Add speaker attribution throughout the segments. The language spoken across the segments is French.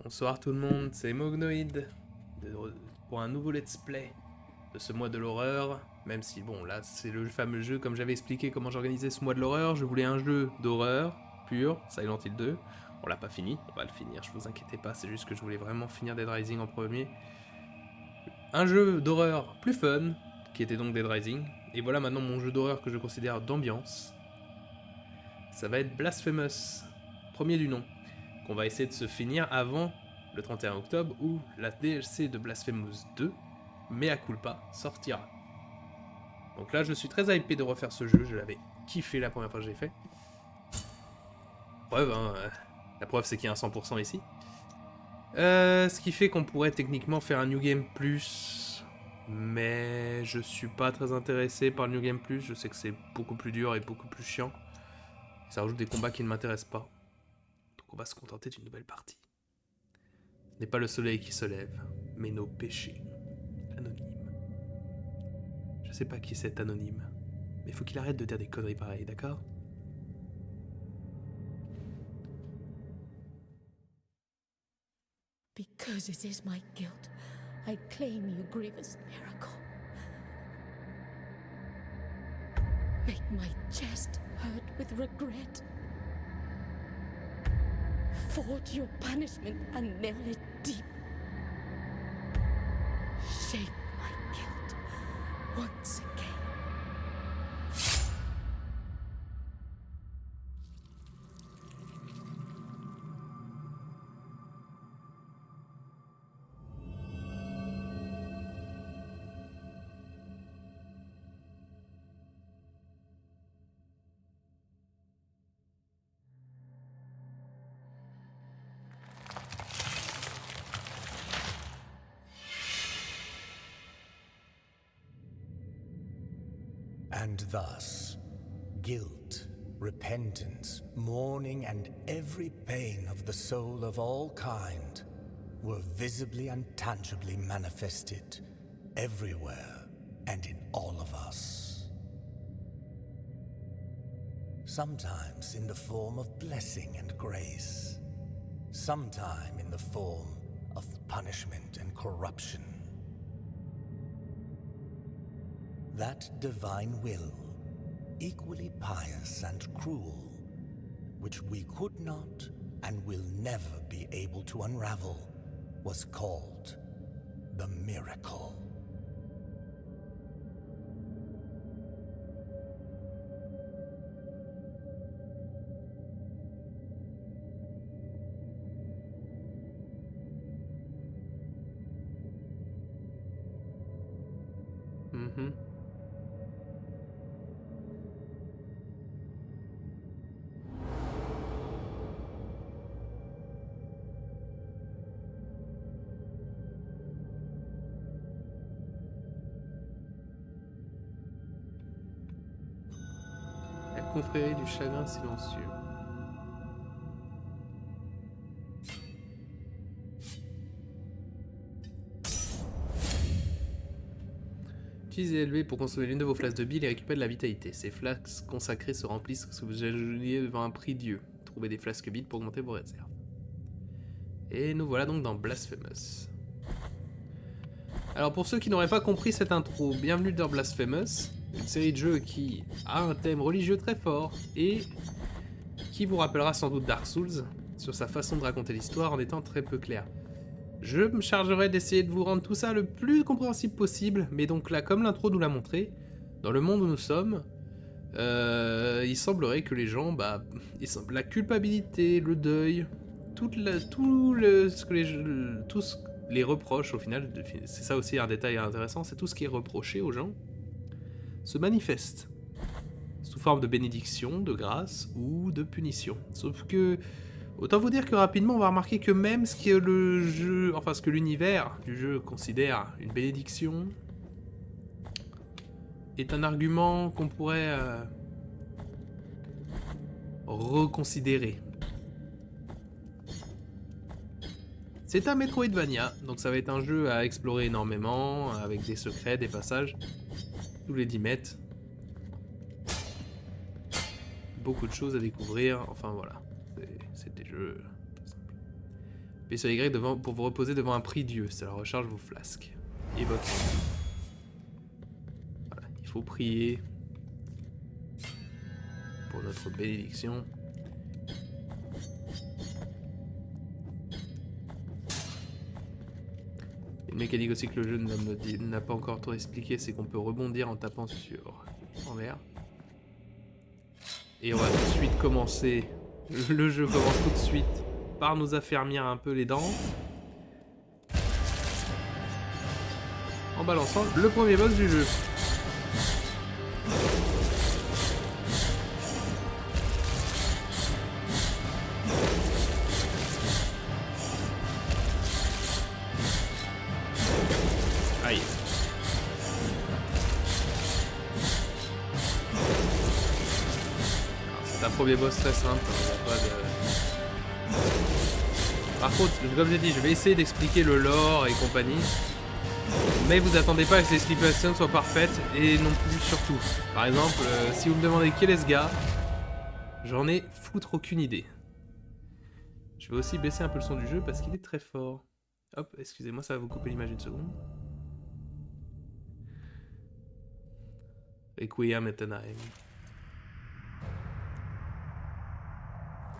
Speaker 1: Bonsoir tout le monde, c'est Mognoid pour un nouveau let's play de ce mois de l'horreur. Même si bon là c'est le fameux jeu, comme j'avais expliqué comment j'organisais ce mois de l'horreur, je voulais un jeu d'horreur pur, Silent Hill 2. On l'a pas fini, on va le finir, je vous inquiétez pas, c'est juste que je voulais vraiment finir Dead Rising en premier. Un jeu d'horreur plus fun, qui était donc Dead Rising. Et voilà maintenant mon jeu d'horreur que je considère d'ambiance. Ça va être Blasphemous, premier du nom, qu'on va essayer de se finir avant le 31 octobre où la DLC de Blasphemous 2, Mea Culpa, sortira. Donc là, je suis très hypé de refaire ce jeu, je l'avais kiffé la première fois que j'ai fait. Preuve, hein, la preuve c'est qu'il y a un 100% ici. Ce qui fait qu'on pourrait techniquement faire un New Game Plus, mais je suis pas très intéressé par le New Game Plus, je sais que c'est beaucoup plus dur et beaucoup plus chiant. Ça rajoute des combats qui ne m'intéressent pas. Donc on va se contenter d'une nouvelle partie. Ce n'est pas le soleil qui se lève, mais nos péchés. Anonyme. Je sais pas qui c'est anonyme, mais faut qu'il arrête de dire des conneries pareilles, d'accord?
Speaker 2: Because it is my guilt, I claim you grievous miracle. Make my chest hurt with regret. Forge your punishment and nail it deep. Shape my guilt once again.
Speaker 3: And thus, guilt, repentance, mourning, and every pain of the soul of all kind were visibly and tangibly manifested everywhere and in all of us. Sometimes in the form of blessing and grace, sometime in the form of punishment and corruption. That divine will, equally pious and cruel, which we could not and will never be able to unravel, was called the miracle.
Speaker 1: La confrérie du chagrin silencieux. Utilisez LB pour consommer l'une de vos flasques de bile et récupérer de la vitalité. Ces flasques consacrées se remplissent lorsque vous agenouillez devant un prix Dieu. Trouvez des flasques bile pour augmenter vos réserves. Et nous voilà donc dans Blasphemous. Alors pour ceux qui n'auraient pas compris cette intro, bienvenue dans Blasphemous, une série de jeux qui a un thème religieux très fort et qui vous rappellera sans doute Dark Souls sur sa façon de raconter l'histoire en étant très peu clair. Je me chargerai d'essayer de vous rendre tout ça le plus compréhensible possible, mais donc là, comme l'intro nous l'a montré, dans le monde où nous sommes, il semblerait que les gens, la culpabilité, le deuil, tous les reproches au final, c'est ça aussi un détail intéressant, c'est tout ce qui est reproché aux gens, se manifeste sous forme de bénédiction, de grâce ou de punition. Sauf que autant vous dire que rapidement on va remarquer que même ce que le jeu, enfin ce que l'univers du jeu considère une bénédiction est un argument qu'on pourrait reconsidérer. C'est un Metroidvania, donc ça va être un jeu à explorer énormément, avec des secrets, des passages, tous les 10 mètres. Beaucoup de choses à découvrir, enfin voilà, c'est des jeux simples. Appuyez sur Y pour vous reposer devant un prie-dieu. Ça recharge vos flasques. Et votre... Voilà, il faut prier pour notre bénédiction. Une mécanique aussi que le jeu n'a pas encore trop expliqué, c'est qu'on peut rebondir en tapant sur envers. Et on va tout de suite commencer. Le jeu commence tout de suite par nous affermir un peu les dents. En balançant le premier boss du jeu. Aïe. C'est un premier boss très simple. Il y a pas de... Par contre, comme j'ai dit, je vais essayer d'expliquer le lore et compagnie. Mais vous attendez pas que ces explications soient parfaites et non plus surtout. Par exemple, si vous me demandez quel est ce gars, j'en ai foutre aucune idée. Je vais aussi baisser un peu le son du jeu parce qu'il est très fort. Hop, excusez-moi, ça va vous couper l'image une seconde. Requiem Aeternae.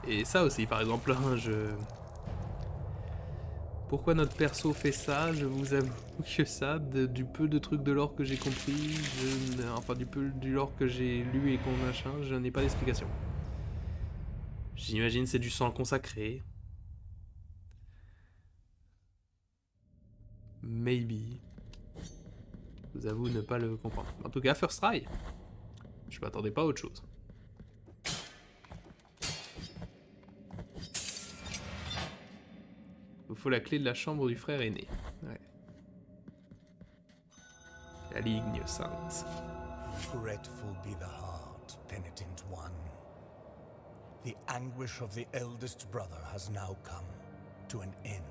Speaker 1: Et ça aussi, par exemple, hein, Pourquoi notre perso fait ça? Je vous avoue que ça, du peu de trucs de lore que j'ai compris, enfin du peu du lore que j'ai lu et qu'on machin, je n'ai pas d'explication. J'imagine c'est du sang consacré. Maybe. Je vous avoue ne pas le comprendre. En tout cas, First Try. Je m'attendais pas à autre chose. Il faut la clé de la chambre du frère aîné. Ouais. La ligne sainte.
Speaker 3: Fretful be the heart, penitent one. The anguish of the eldest brother has now come to an end.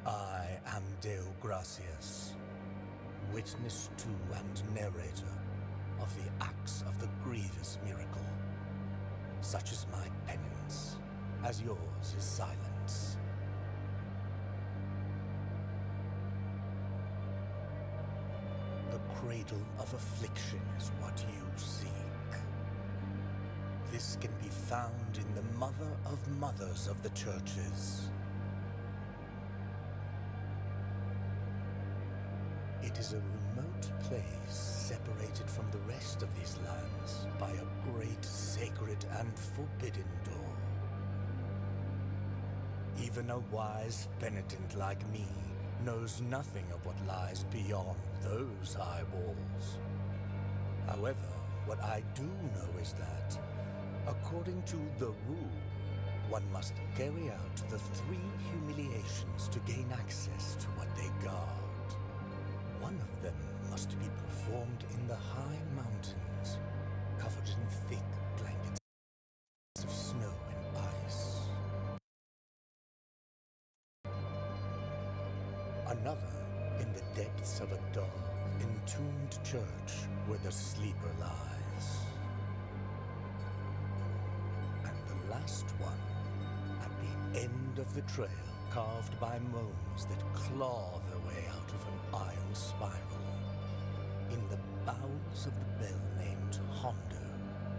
Speaker 3: I am Deo Gracias, witness to and narrator of the acts of the grievous miracle. Such is my penance, as yours is silence. The cradle of affliction is what you seek. This can be found in the mother of mothers of the churches. It is a remote place separated from the rest of these lands by a great sacred and forbidden door. Even a wise penitent like me knows nothing of what lies beyond those high walls. However, what I do know is that, according to the rule, one must carry out the 3 humiliations to gain access to what they guard. One of them must be performed in the high mountains, covered in thick blankets of snow and ice. Another in the depths of a dark, entombed church where the sleeper lies. And the last one, at the end of the trail, carved by moans that claw their way out of an iron spiral, in the bowels of the bell named Hondo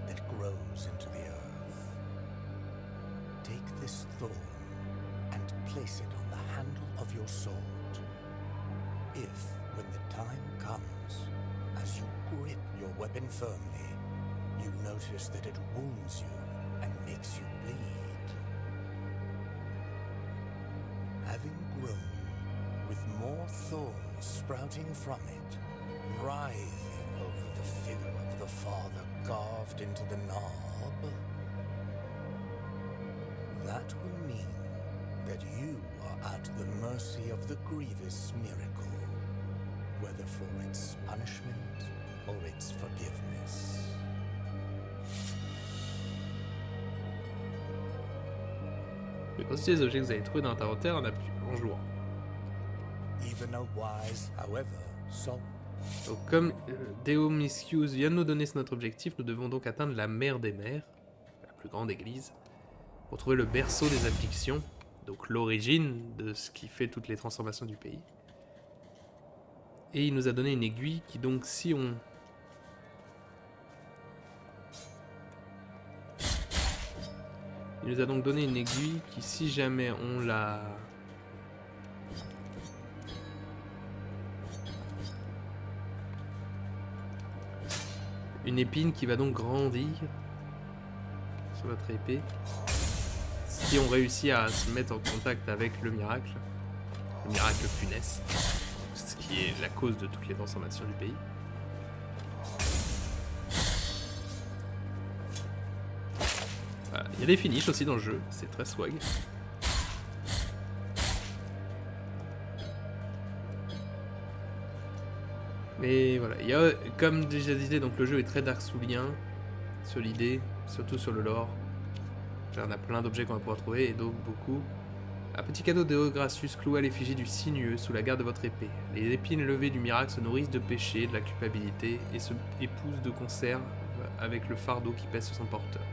Speaker 3: that grows into the earth. Take this thorn and place it on the handle of your sword. If, when the time comes, as you grip your weapon firmly, you notice that it wounds you and makes you bleed, having grown, with more thorns sprouting from it, writhing over the figure of the father carved into the knob, that will mean that you are at the mercy of the grievous miracle, whether for its punishment or its forgiveness.
Speaker 1: Je vais consulter les objets que vous avez trouvés dans votre inventaire en jouant.
Speaker 3: Even a wise, however, so.
Speaker 1: Donc comme Deo Mischius vient de nous donner notre objectif, nous devons donc atteindre la mère des mères, la plus grande église, pour trouver le berceau des afflictions, donc l'origine de ce qui fait toutes les transformations du pays. Et il nous a donné une aiguille qui donc si on... Il nous a donc donné une aiguille qui si jamais on la... Une épine qui va donc grandir sur notre épée. Si on réussit à se mettre en contact avec le miracle funeste, ce qui est la cause de toutes les transformations du pays. Voilà. Il y a des finishes aussi dans le jeu, c'est très swag. Mais voilà, il y a, comme déjà disais, donc le jeu est très Dark Soulien sur l'idée, surtout sur le lore. Là, on a plein d'objets qu'on va pouvoir trouver, et donc beaucoup. Un petit cadeau de Gracius cloué à l'effigie du sinueux sous la garde de votre épée. Les épines levées du miracle se nourrissent de péché, de la culpabilité, et se épousent de conserve avec le fardeau qui pèse sur son porteur.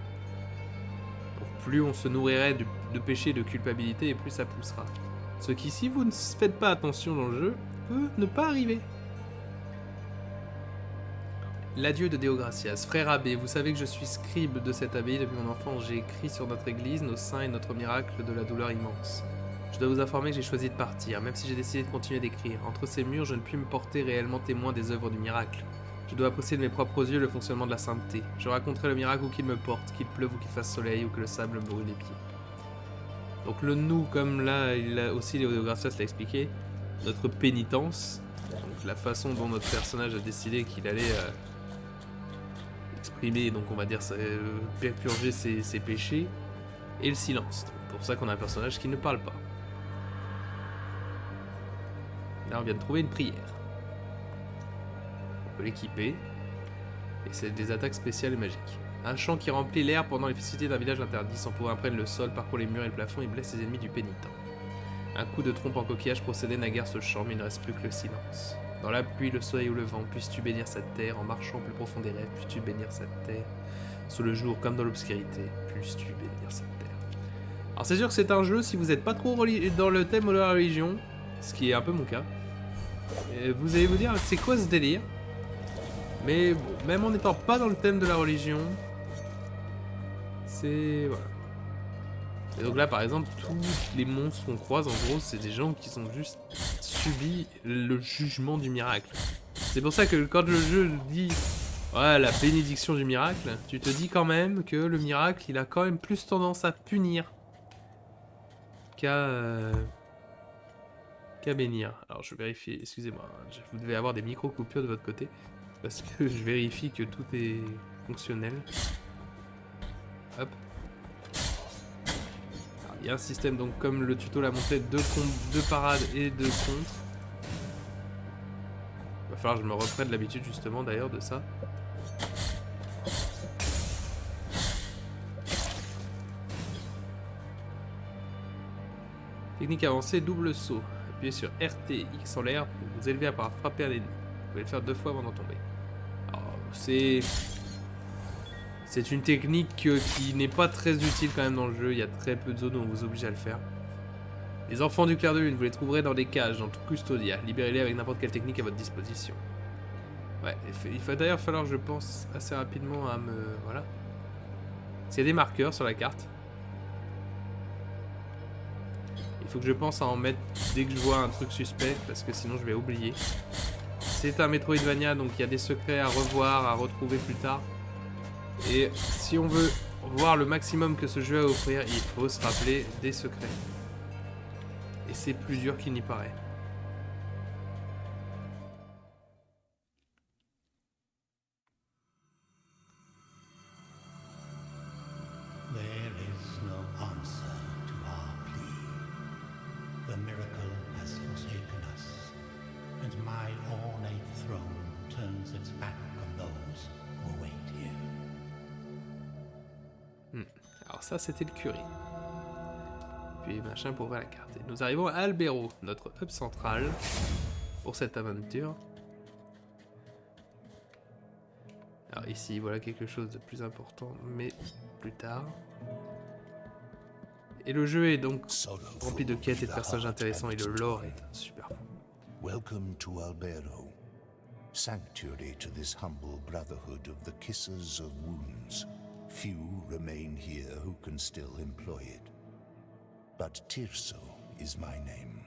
Speaker 1: Donc, plus on se nourrirait de péché et de culpabilité, et plus ça poussera. Ce qui, si vous ne faites pas attention dans le jeu, peut ne pas arriver. L'adieu de Déogracias. Frère abbé, vous savez que je suis scribe de cette abbaye depuis mon enfance. J'ai écrit sur notre église, nos saints et notre miracle de la douleur immense. Je dois vous informer que j'ai choisi de partir, même si j'ai décidé de continuer d'écrire. Entre ces murs, je ne puis me porter réellement témoin des œuvres du miracle. Je dois apprécier de mes propres yeux le fonctionnement de la sainteté. Je raconterai le miracle où qu'il me porte, qu'il pleuve ou qu'il fasse soleil ou que le sable me brûle les pieds. Donc le nous, comme là, il a aussi Déogracias l'a expliqué, notre pénitence, donc la façon dont notre personnage a décidé qu'il allait... exprimer, donc on va dire purger ses péchés, et le silence. C'est pour ça qu'on a un personnage qui ne parle pas. Là on vient de trouver une prière. On peut l'équiper, et c'est des attaques spéciales et magiques. Un chant qui remplit l'air pendant les festivités d'un village interdit, sans pouvoir imprégner le sol, parcourt les murs et le plafond et blesse les ennemis du pénitent. Un coup de trompe en coquillage procédait naguère ce chant, mais il ne reste plus que le silence. Dans la pluie, le soleil ou le vent, puisses-tu bénir cette terre, en marchant au plus profond des rêves, puisses-tu bénir cette terre. Sous le jour comme dans l'obscurité, puisses-tu bénir cette terre. Alors c'est sûr que c'est un jeu, si vous n'êtes pas trop dans le thème de la religion, ce qui est un peu mon cas, vous allez vous dire, c'est quoi ce délire? Mais bon, même en n'étant pas dans le thème de la religion, c'est... voilà. Et donc là, par exemple, tous les monstres qu'on croise, en gros, c'est des gens qui ont juste subi le jugement du miracle. C'est pour ça que quand le jeu dit ouais, la bénédiction du miracle, tu te dis quand même que le miracle, il a quand même plus tendance à punir qu'à bénir. Alors je vérifie, excusez-moi, vous devez avoir des micro-coupures de votre côté, parce que je vérifie que tout est fonctionnel. Hop. Il y a un système, donc comme le tuto l'a montré, deux parades et deux contre. Il va falloir que je me reprenne l'habitude justement d'ailleurs de ça. Technique avancée, double saut. Appuyez sur RT X en l'air pour vous élever à part frapper un ennemi. Vous pouvez le faire 2 fois avant d'en tomber. Alors c'est une technique qui n'est pas très utile quand même dans le jeu. Il y a très peu de zones où on vous oblige à le faire. Les enfants du clair de lune, vous les trouverez dans des cages, dans tout Custodia. Libérez-les avec n'importe quelle technique à votre disposition. Ouais, il va d'ailleurs falloir, je pense, assez rapidement à me... voilà. Il y a des marqueurs sur la carte. Il faut que je pense à en mettre dès que je vois un truc suspect, parce que sinon je vais oublier. C'est un Metroidvania, donc il y a des secrets à revoir, à retrouver plus tard. Et si on veut voir le maximum que ce jeu a à offrir, il faut se rappeler des secrets. Et c'est plus dur qu'il n'y paraît.
Speaker 3: There is no answer to our plea. The miracle has forsaken us, and my ornate throne turns its back on those who wait here.
Speaker 1: Alors ça, c'était le curé. Puis machin pour ouvrir la carte. Et nous arrivons à Albero, notre hub central pour cette aventure. Alors ici, voilà quelque chose de plus important, mais plus tard. Et le jeu est donc
Speaker 3: Sorrowful
Speaker 1: rempli de quêtes et de
Speaker 3: the
Speaker 1: personnages
Speaker 3: heart
Speaker 1: intéressants et le
Speaker 3: and
Speaker 1: lore
Speaker 3: joy.
Speaker 1: est super fou.
Speaker 3: Welcome to Albero, sanctuary to this humble brotherhood of the Kissers of Wounds. Few remain here who can still employ it. But Tirso is my name.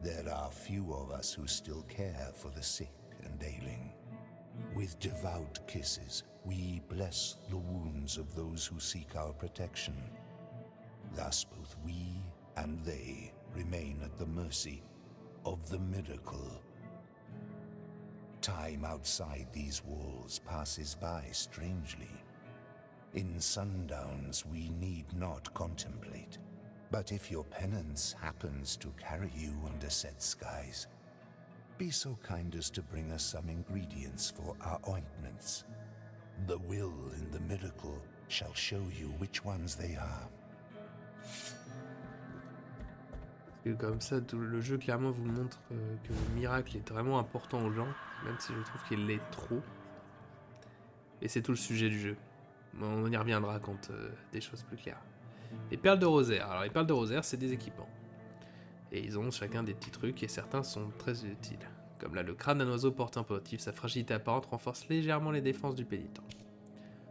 Speaker 3: There are few of us who still care for the sick and ailing. With devout kisses, we bless the wounds of those who seek our protection. Thus both we and they remain at the mercy of the miracle. Time outside these walls passes by strangely. In sundowns we need not contemplate. But if your penance happens to carry you under set skies, be so kind as to bring us some ingredients for our ointments. The will in the miracle shall show you which ones they are.
Speaker 1: Et comme ça, tout le jeu clairement vous montre que le miracle est vraiment important aux gens, même si je trouve qu'il l'est trop. Et c'est tout le sujet du jeu. On y reviendra quand des choses plus claires. Les perles de rosaire. Alors les perles de rosaire, c'est des équipements. Et ils ont chacun des petits trucs et certains sont très utiles. Comme là, le crâne d'un oiseau porte un positif, sa fragilité apparente renforce légèrement les défenses du pénitent.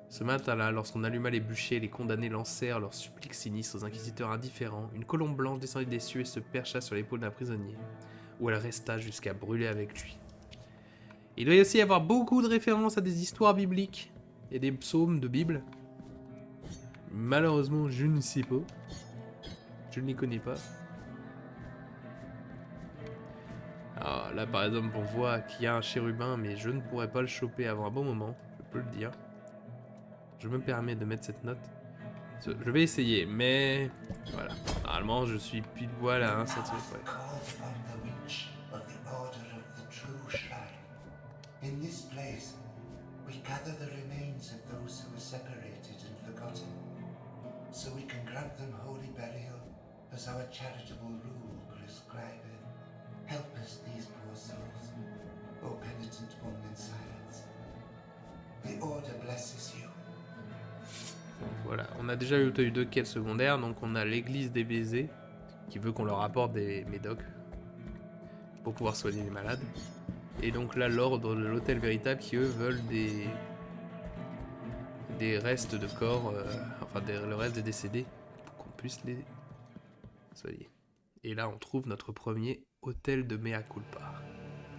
Speaker 1: Ce matin-là, lorsqu'on alluma les bûchers, les condamnés lancèrent leurs suppliques sinistres aux inquisiteurs indifférents. Une colombe blanche descendit des cieux et se percha sur l'épaule d'un prisonnier, où elle resta jusqu'à brûler avec lui. Il doit aussi y avoir beaucoup de références à des histoires bibliques et des psaumes de Bible. Malheureusement, je ne sais pas. Je ne les connais pas. Alors là, par exemple, on voit qu'il y a un chérubin, mais je ne pourrais pas le choper avant un bon moment, je peux le dire. Je me permets de mettre cette note. Je vais essayer, mais voilà. Normalement, je suis pile poil à 1 centimètre près.
Speaker 4: In this place, we gather the remains of those who were separated and forgotten, so we can grant them holy burial as our charitable rule prescribeth. Help us, these poor souls, O penitent one in silence. The order blesses you.
Speaker 1: Voilà, on a déjà eu 2 quêtes secondaires, donc on a l'église des baisers, qui veut qu'on leur apporte des médocs pour pouvoir soigner les malades. Et donc là, l'ordre de l'hôtel véritable qui, eux, veulent des restes de corps, le reste des décédés, pour qu'on puisse les soigner. Et là, on trouve notre premier hôtel de Mea Culpa.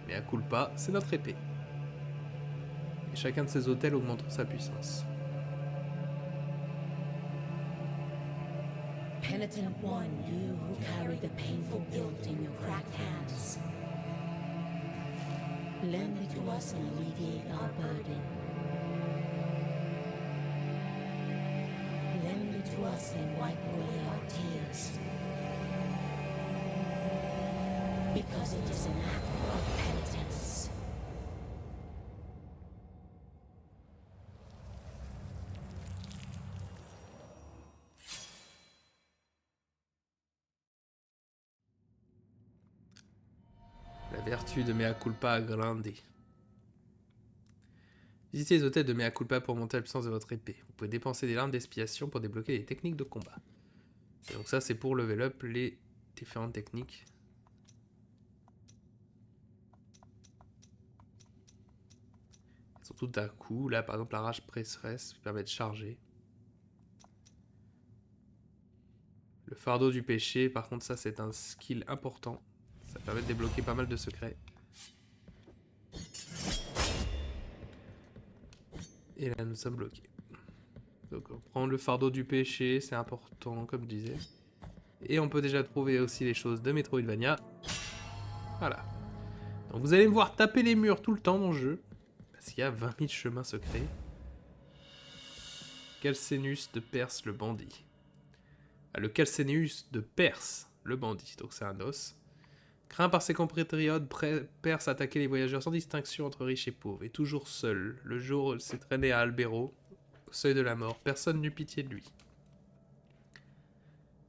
Speaker 1: Mea Culpa, c'est notre épée. Et chacun de ces hôtels augmente sa puissance.
Speaker 2: Penitent one, you who carry the painful guilt in your cracked hands. Lend it to us and alleviate our burden. Lend it to us and wipe away our tears. Because it is an act of penitence.
Speaker 1: La vertu de Mea Culpa Grande. Visitez les hôtels de Mea Culpa pour monter la puissance de votre épée. Vous pouvez dépenser des larmes d'expiation pour débloquer les techniques de combat. Et donc ça, c'est pour level up les différentes techniques. Elles sont toutes à coup. Là, par exemple, la rage presseresse qui permet de charger. Le fardeau du péché, par contre, ça, c'est un skill important. Ça permet de débloquer pas mal de secrets. Et là, nous sommes bloqués. Donc, on prend le fardeau du péché, c'est important, comme je disais. Et on peut déjà trouver aussi les choses de Metroidvania. Voilà. Donc, vous allez me voir taper les murs tout le temps dans le jeu. Parce qu'il y a 20 000 chemins secrets. Calcénus de Perse, le bandit. Ah, le Calcénus de Perse, le bandit. Donc, c'est un os. Craint par ses compatriotes, Perse attaquait les voyageurs sans distinction entre riches et pauvres, et toujours seul. Le jour s'est traîné à Albero, au seuil de la mort, personne n'eut pitié de lui.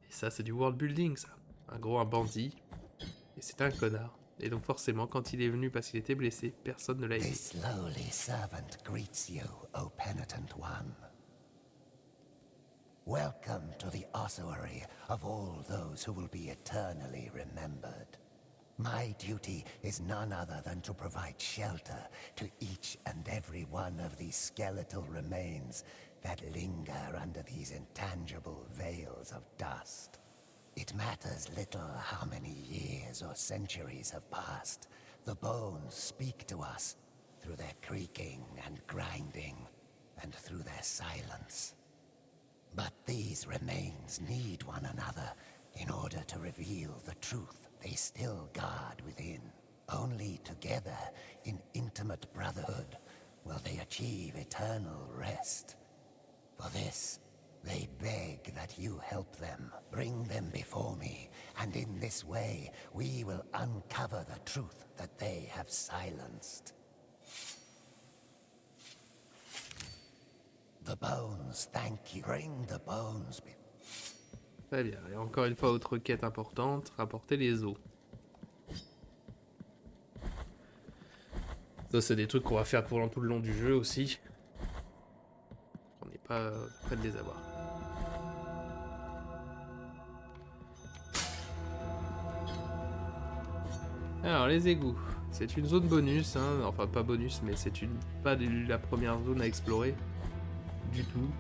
Speaker 1: Et ça, c'est du world building, ça. Un bandit, et c'est un connard. Et donc forcément, quand il est venu parce qu'il était blessé, personne ne l'a aidé.
Speaker 4: This lowly servant greets you, O penitent one. Welcome to the
Speaker 3: ossuary of all those who will be eternally remembered. My duty is none other than to provide shelter to each and every one of these skeletal remains that linger under these intangible veils of dust. It matters little how many years or centuries have passed. The bones speak to us through their creaking and grinding, and through their silence. But these remains need one another in order to reveal the truth they still guard within. Only together, in intimate brotherhood, will they achieve eternal rest. For this, they beg that you help them, bring them before me, and in this way, we will uncover the truth that they have silenced. The bones, thank you. Bring the bones.
Speaker 1: Très bien. Et encore une fois, autre quête importante, rapporter les os. Ça, c'est des trucs qu'on va faire pendant tout le long du jeu aussi. On n'est pas près de les avoir. Alors, les égouts. C'est une zone bonus, hein. Enfin pas bonus, mais c'est pas la première zone à explorer. Du tout.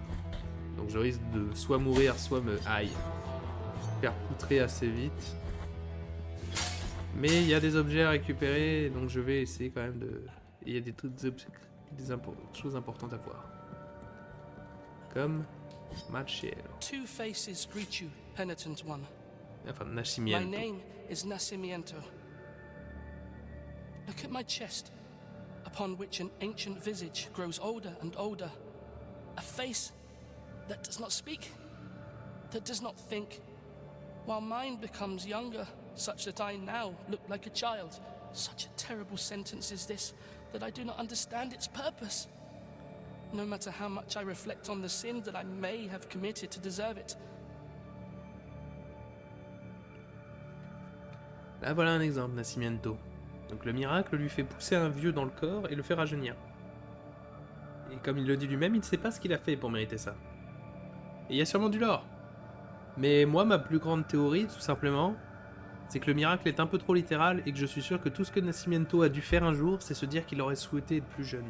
Speaker 1: Donc je risque de soit mourir, soit me faire poutrer assez vite. Mais il y a des objets à récupérer, donc je vais essayer quand même de... Il y a des choses importantes à voir. Comme Machiel.
Speaker 5: Two faces greet you, penitent one.
Speaker 1: Enfin,
Speaker 5: My
Speaker 1: Nascimiento.
Speaker 5: name is Nascimiento. Look at my chest, upon which an ancient visage grows older and older. A face that does not speak, that does not think, while mine becomes younger, such that I now look like a child. Such a terrible sentence is this, that I do not understand its purpose. No matter how much I reflect on the sin that I may have committed to deserve it.
Speaker 1: Là voilà un exemple, Nascimiento. Donc le miracle lui fait pousser un vieux dans le corps et le fait rajeunir. Et comme il le dit lui-même, il ne sait pas ce qu'il a fait pour mériter ça. Et il y a sûrement du lore. Mais moi, ma plus grande théorie, tout simplement, c'est que le miracle est un peu trop littéral et que je suis sûr que tout ce que Nascimiento a dû faire un jour, c'est se dire qu'il aurait souhaité être plus jeune.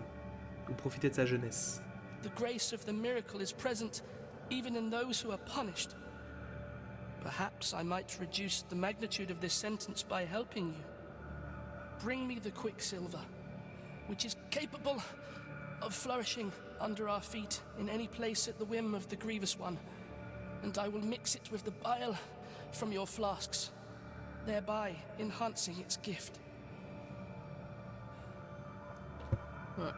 Speaker 1: Ou profiter de sa jeunesse.
Speaker 5: The grace of the miracle is present even in those who are punished. Perhaps I might reduce the magnitude of this sentence by helping you. Bring me the quicksilver, which is capable of flourishing under our feet in any place at the whim of the Grievous One, and I will mix it with the bile from your flasks, thereby enhancing its gift.
Speaker 1: Ouais.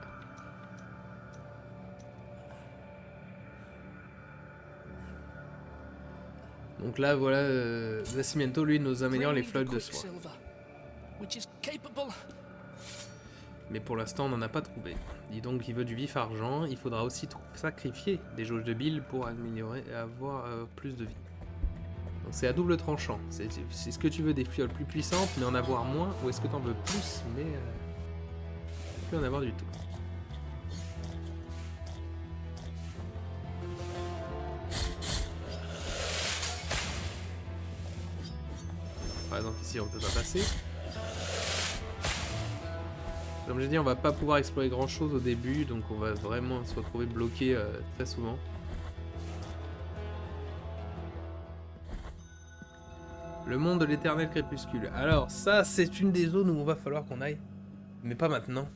Speaker 1: Donc là, voilà, Nascimiento, lui, nous améliore les fleuves de soie. Mais pour l'instant, on n'en a pas trouvé. Dis donc qu'il veut du vif argent, il faudra aussi sacrifier des jauges de bile pour améliorer et avoir plus de vie. Donc c'est à double tranchant. C'est ce que tu veux des fioles plus puissantes, mais en avoir moins, ou est-ce que t'en veux plus, mais plus en avoir du tout. Par exemple ici on peut pas passer. Comme j'ai dit, on va pas pouvoir explorer grand chose au début, donc on va vraiment se retrouver bloqué très souvent. Le monde de l'éternel crépuscule. Alors ça, c'est une des zones où on va falloir qu'on aille, mais pas maintenant.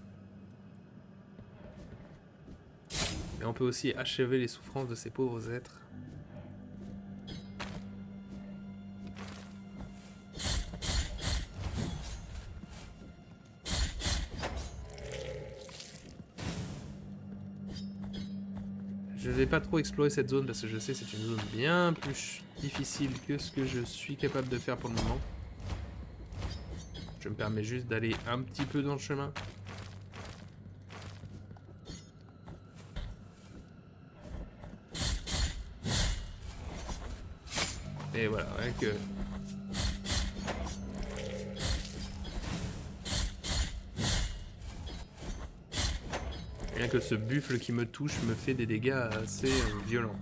Speaker 1: Mais on peut aussi achever les souffrances de ces pauvres êtres. Je vais pas trop explorer cette zone parce que je sais que c'est une zone bien plus difficile que ce que je suis capable de faire pour le moment. Je me permets juste d'aller un petit peu dans le chemin. Et voilà, rien que... Rien que ce buffle qui me touche me fait des dégâts assez violents.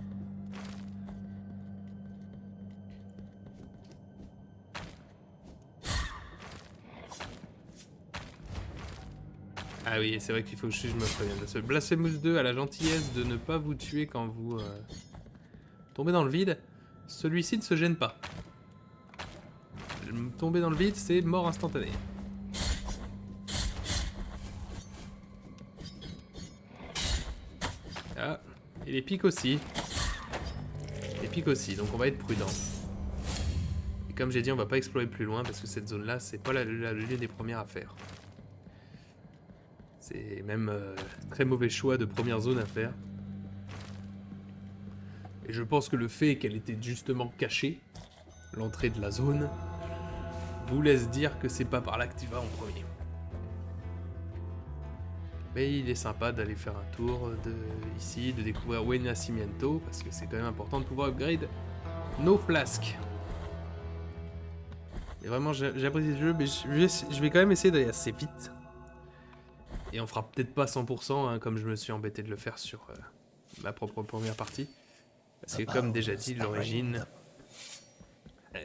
Speaker 1: Ah oui, c'est vrai qu'il faut que je me prévienne. Ce Blasphemous 2 a la gentillesse de ne pas vous tuer quand vous tombez dans le vide. Celui-ci ne se gêne pas. Tomber dans le vide, c'est mort instantanée. Ah, et les pics aussi. Les pics aussi, donc on va être prudent. Et comme j'ai dit, on va pas explorer plus loin parce que cette zone-là, c'est pas l'une des premières à faire. C'est même très mauvais choix de première zone à faire. Et je pense que le fait qu'elle était justement cachée, l'entrée de la zone, vous laisse dire que c'est pas par là que tu vas en premier. Mais il est sympa d'aller faire un tour ici, de découvrir Buen Nacimiento, parce que c'est quand même important de pouvoir upgrade nos flasques. Et vraiment, j'apprécie ce jeu, mais je vais quand même essayer d'aller assez vite. Et on fera peut-être pas 100%, hein, comme je me suis embêté de le faire sur ma propre première partie. Parce que comme déjà dit, l'origine,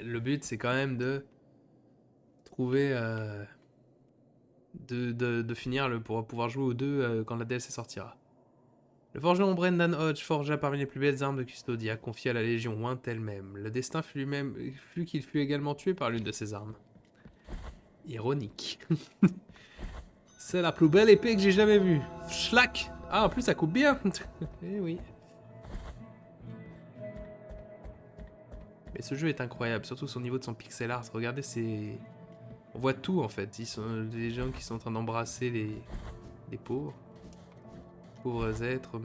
Speaker 1: le but c'est quand même de trouver, de finir pour pouvoir jouer aux deux quand la DLC sortira. Le forgeron Brendan Hodge forgea parmi les plus belles armes de Custodia, confiées à la Légion Wint elle-même. Le destin fut qu'il fut également tué par l'une de ses armes. Ironique. C'est la plus belle épée que j'ai jamais vue. Schlack. Ah, en plus ça coupe bien. Eh oui. Mais ce jeu est incroyable, surtout au niveau de son pixel art. Regardez, c'est... On voit tout en fait. Ils sont des gens qui sont en train d'embrasser les pauvres. Pauvres êtres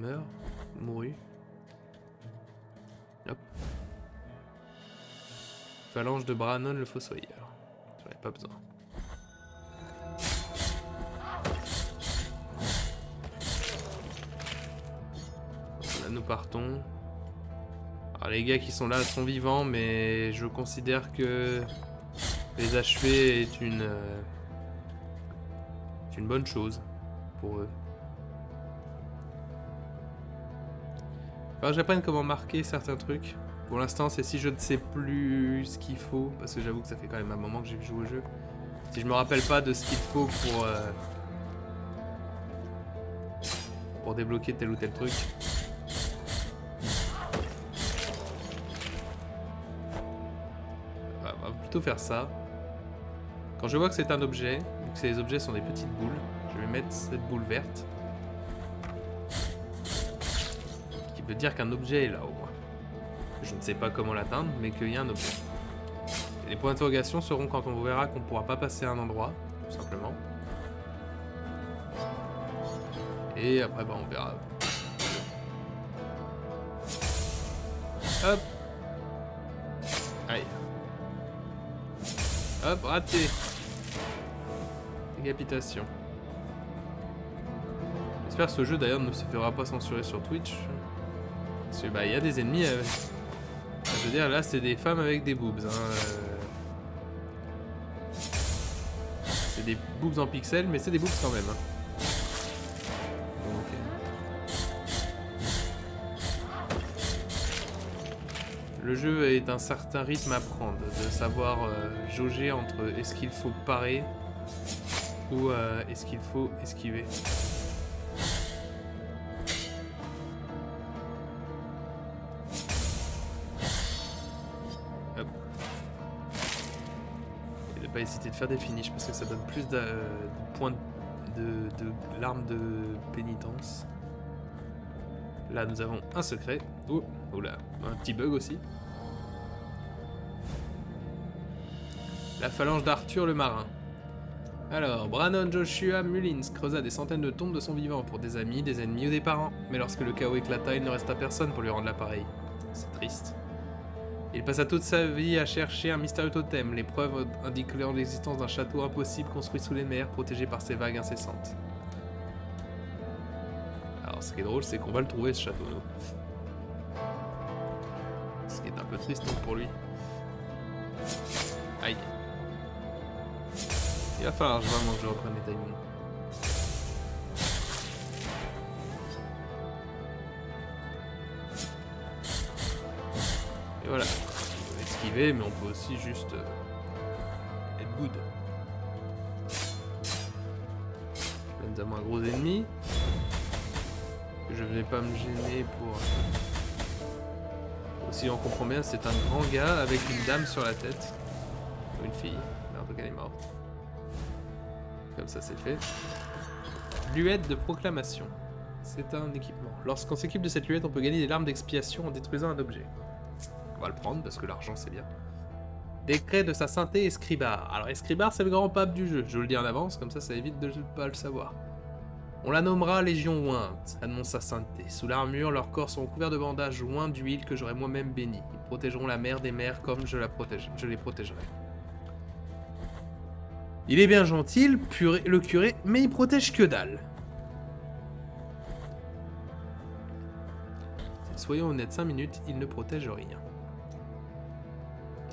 Speaker 1: mourus. Hop. Phalange de Brannon le Fossoyeur. J'en ai pas besoin. Là nous partons. Alors les gars qui sont là sont vivants, mais je considère que les achever est une bonne chose pour eux. Alors j'apprenne comment marquer certains trucs. Pour l'instant c'est si je ne sais plus ce qu'il faut, parce que j'avoue que ça fait quand même un moment que j'ai joué au jeu. Si je me rappelle pas de ce qu'il faut pour débloquer tel ou tel truc. On va plutôt faire ça. Quand je vois que c'est un objet, vu que ces objets sont des petites boules, je vais mettre cette boule verte. Ce qui veut dire qu'un objet est là au moins. Je ne sais pas comment l'atteindre, mais qu'il y a un objet. Et les points d'interrogation seront quand on verra qu'on ne pourra pas passer à un endroit, tout simplement. Et après, bah, on verra. Hop. Aïe. Hop, raté. Décapitation. J'espère que ce jeu d'ailleurs ne se fera pas censurer sur Twitch. Parce que bah il y a des ennemis. Je veux dire là c'est des femmes avec des boobs. Hein, C'est des boobs en pixels mais c'est des boobs quand même. Hein. Le jeu est un certain rythme à prendre, de savoir jauger entre est-ce qu'il faut parer ou est-ce qu'il faut esquiver. Hop. Et de pas hésiter de faire des finishes parce que ça donne plus de points de larmes de pénitence. Là nous avons un secret. Oh, oula, un petit bug aussi. La phalange d'Arthur le marin. Alors, Brannon Joshua Mullins creusa des centaines de tombes de son vivant pour des amis, des ennemis ou des parents. Mais lorsque le chaos éclata, il ne resta personne pour lui rendre l'appareil. C'est triste. Il passa toute sa vie à chercher un mystérieux totem. Les preuves indiquent l'existence d'un château impossible construit sous les mers, protégé par ces vagues incessantes. Alors, ce qui est drôle, c'est qu'on va le trouver, ce château, nous. Ce qui est un peu triste pour lui. Aïe. Il va falloir vraiment que je reprenne mes timings. Et voilà. On peut esquiver, mais on peut aussi juste être good. Nous avons un gros ennemi. Je ne vais pas me gêner pour... Si on comprend bien, c'est un grand gars avec une dame sur la tête. Ou une fille. Mais en tout cas, elle est morte. Comme ça, c'est fait. Luette de proclamation. C'est un équipement. Lorsqu'on s'équipe de cette luette, on peut gagner des larmes d'expiation en détruisant un objet. On va le prendre parce que l'argent, c'est bien. Décret de sa sainteté Escribar. Alors Escribar, c'est le grand pape du jeu. Je vous le dis en avance, comme ça évite de ne pas le savoir. On la nommera Légion Ointe, annonce sa sainteté. Sous l'armure, leurs corps seront couverts de bandages joints d'huile que j'aurai moi-même béni. Ils protégeront la mère des mères comme je les protégerai. Il est bien gentil, le curé, mais il protège que dalle. Soyons honnêtes, 5 minutes, il ne protège rien.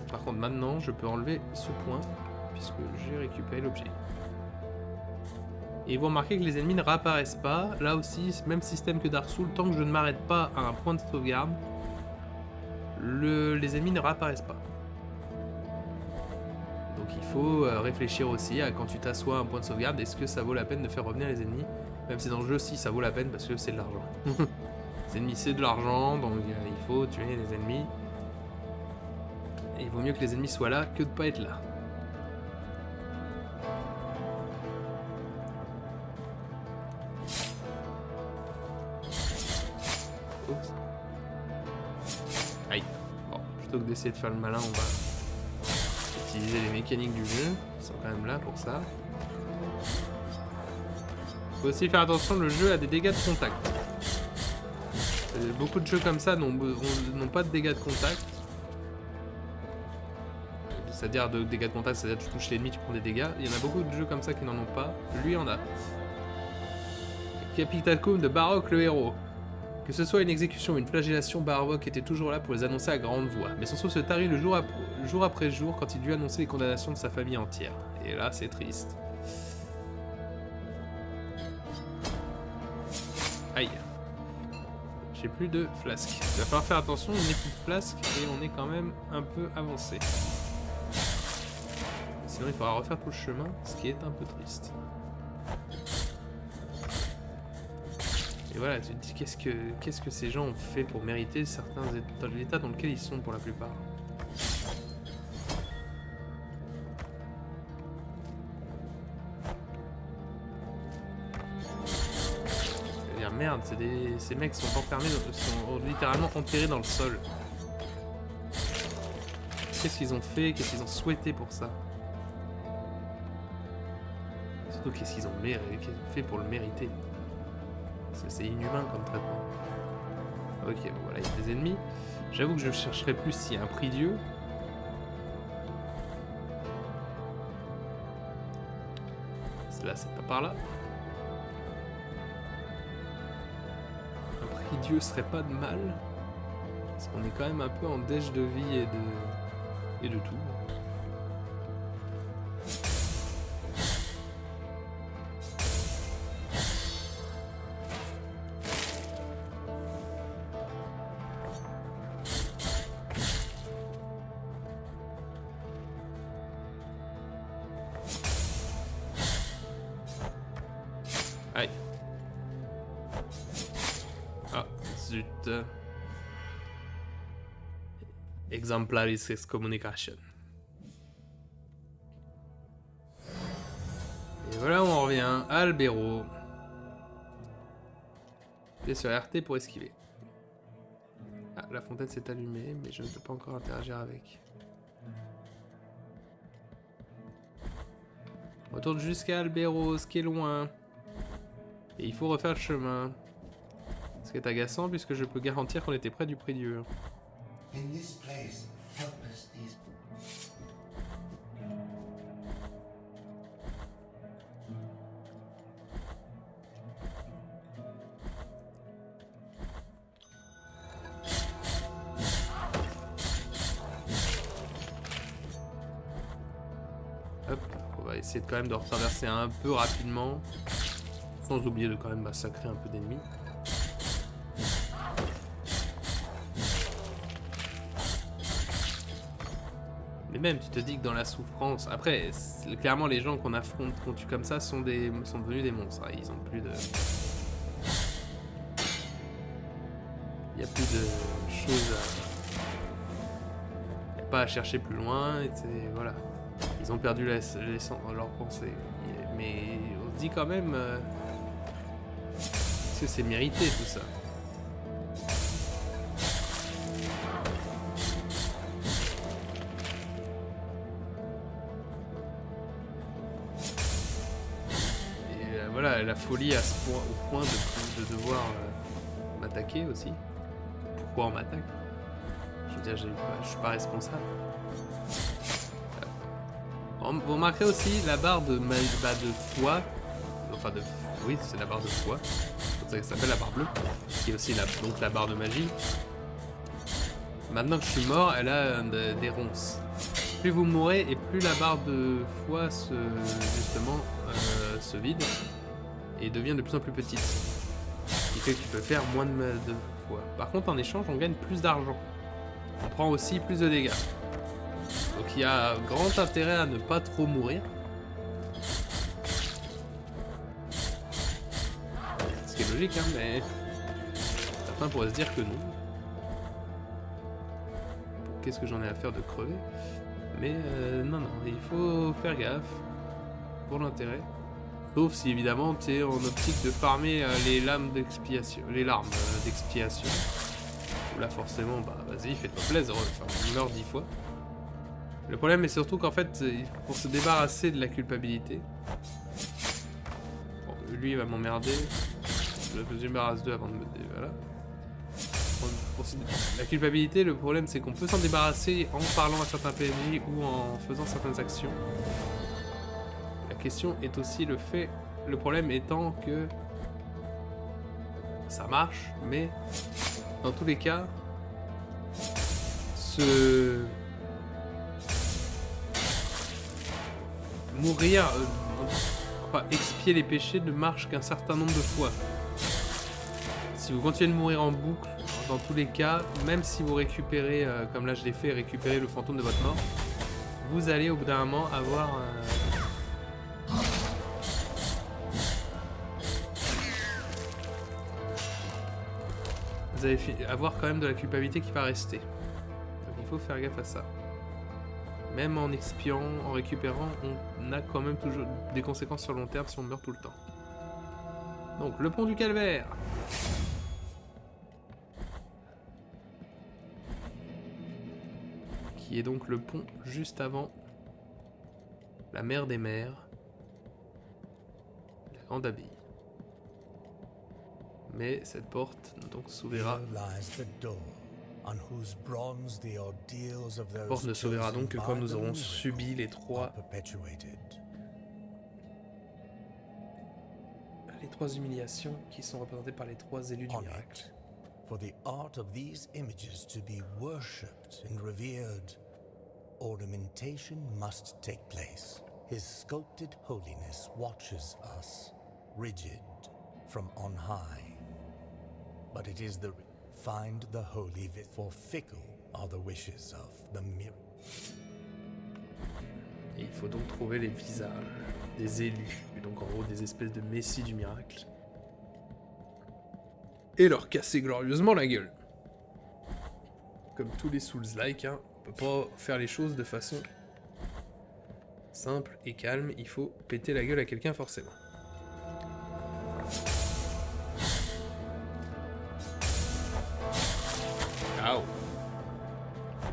Speaker 1: Par contre, maintenant, je peux enlever ce point, puisque j'ai récupéré l'objet. Et vous remarquez que les ennemis ne réapparaissent pas. Là aussi, même système que Dark Souls, tant que je ne m'arrête pas à un point de sauvegarde, les ennemis ne réapparaissent pas. Donc il faut réfléchir aussi à quand tu t'assois à un point de sauvegarde, est-ce que ça vaut la peine de faire revenir les ennemis? Même si dans le jeu, si, ça vaut la peine parce que c'est de l'argent. Les ennemis, c'est de l'argent, donc il faut tuer les ennemis. Et il vaut mieux que les ennemis soient là que de pas être là. Oups. Aïe. Bon, plutôt que d'essayer de faire le malin, on va utiliser les mécaniques du jeu. Ils sont quand même là pour ça. Faut aussi faire attention, le jeu a des dégâts de contact. Beaucoup de jeux comme ça n'ont pas de dégâts de contact. C'est-à-dire de dégâts de contact, c'est-à-dire tu touches l'ennemi, tu prends des dégâts. Il y en a beaucoup de jeux comme ça qui n'en ont pas. Lui en a. Capitacum de Barrock le héros. Que ce soit une exécution ou une flagellation, Barrock était toujours là pour les annoncer à grande voix. Mais son souffle se tarit le jour après jour quand il dut annoncer les condamnations de sa famille entière. Et là, c'est triste. Aïe. J'ai plus de flasques. Il va falloir faire attention, on n'est plus de flasques et on est quand même un peu avancé. Sinon il faudra refaire tout le chemin, ce qui est un peu triste. Et voilà, tu te dis qu'est-ce que ces gens ont fait pour mériter certains états, l'état dans lequel ils sont pour la plupart. C'est-à-dire merde, ces mecs sont enfermés, sont littéralement enterrés dans le sol. Qu'est-ce qu'ils ont fait, qu'est-ce qu'ils ont souhaité pour ça? Surtout qu'est-ce qu'ils ont fait pour le mériter. C'est inhumain comme traitement. Ok, bon voilà, il y a des ennemis. J'avoue que je chercherai plus s'il y a un prie-dieu. Là, c'est pas par là. Un prie-dieu serait pas de mal. Parce qu'on est quand même un peu en dèche de vie et de tout. Aïe. Ah, zut. Exemplaris excommunication. Et voilà, on revient à Albero. Appuyez sur RT pour esquiver. Ah, la fontaine s'est allumée, mais je ne peux pas encore interagir avec. On retourne jusqu'à Albero, ce qui est loin. Et il faut refaire le chemin. Ce qui est agaçant puisque je peux garantir qu'on était près du prie-dieu.
Speaker 4: In this place, helpless these.
Speaker 1: Hop, on va essayer de quand même de retraverser un peu rapidement. Sans oublier de quand même massacrer un peu d'ennemis. Mais même, tu te dis que dans la souffrance... Après, clairement, les gens qu'on affronte, qu'on tue comme ça, sont devenus des monstres. Hein. Ils ont plus de... Il n'y a plus de choses à... pas à chercher plus loin, et voilà. Ils ont perdu leur pensée. Mais on se dit quand même... est-ce que c'est mérité tout ça? Voilà, la folie à ce point, au point de devoir m'attaquer aussi. Pourquoi on m'attaque? Je veux dire, je suis pas responsable. Vous remarquerez aussi la barre de foi. Enfin, oui, c'est la barre de foi. C'est pour ça que ça s'appelle la barre bleue. Qui est aussi donc la barre de magie. Maintenant que je suis mort, elle a des ronces. Plus vous mourrez et plus la barre de foi se vide. Et devient de plus en plus petite. Ce qui fait que tu peux faire moins de fois. Par contre, en échange, on gagne plus d'argent. On prend aussi plus de dégâts. Donc il y a grand intérêt à ne pas trop mourir. Ce qui est logique, hein, mais... certains pourraient se dire que non. Qu'est-ce que j'en ai à faire de crever? Mais non, il faut faire gaffe. Pour l'intérêt. Sauf si évidemment tu es en optique de farmer les larmes d'expiation. Là forcément, bah vas-y, fais-toi plaisir, enfin, on meurt 10 fois. Le problème est surtout qu'en fait, pour se débarrasser de la culpabilité... Bon, lui il va m'emmerder. Je me débarrasse d'eux avant de me... Voilà. La culpabilité, le problème c'est qu'on peut s'en débarrasser en parlant à certains PNJ ou en faisant certaines actions. La question est aussi le problème étant que ça marche, mais dans tous les cas, mourir, enfin expier les péchés ne marche qu'un certain nombre de fois. Si vous continuez de mourir en boucle, dans tous les cas, même si vous récupérez, comme là je l'ai fait, récupérer le fantôme de votre mort, vous allez au bout d'un moment avoir... vous allez avoir quand même de la culpabilité qui va rester. Donc il faut faire gaffe à ça. Même en expiant, en récupérant, on a quand même toujours des conséquences sur le long terme si on meurt tout le temps. Donc le pont du calvaire. Qui est donc le pont juste avant la mer des mers, la grande abbaye. Mais cette porte donc s'ouvrira. La porte ne s'ouvrira donc que quand nous aurons subi les trois humiliations qui sont représentées par les trois élus du miracle.
Speaker 3: For the art of these images to be worshipped and revered, ornamentation must take place. His sculpted holiness watches us, rigid from on high. But it is find the holy for fickle are the wishes of the miracle.
Speaker 1: Et il faut donc trouver les visages des élus, donc en gros des espèces de messies du miracle. Et leur casser glorieusement la gueule. Comme tous les Souls-like, hein, on peut pas faire les choses de façon simple et calme, il faut péter la gueule à quelqu'un forcément. Waouh.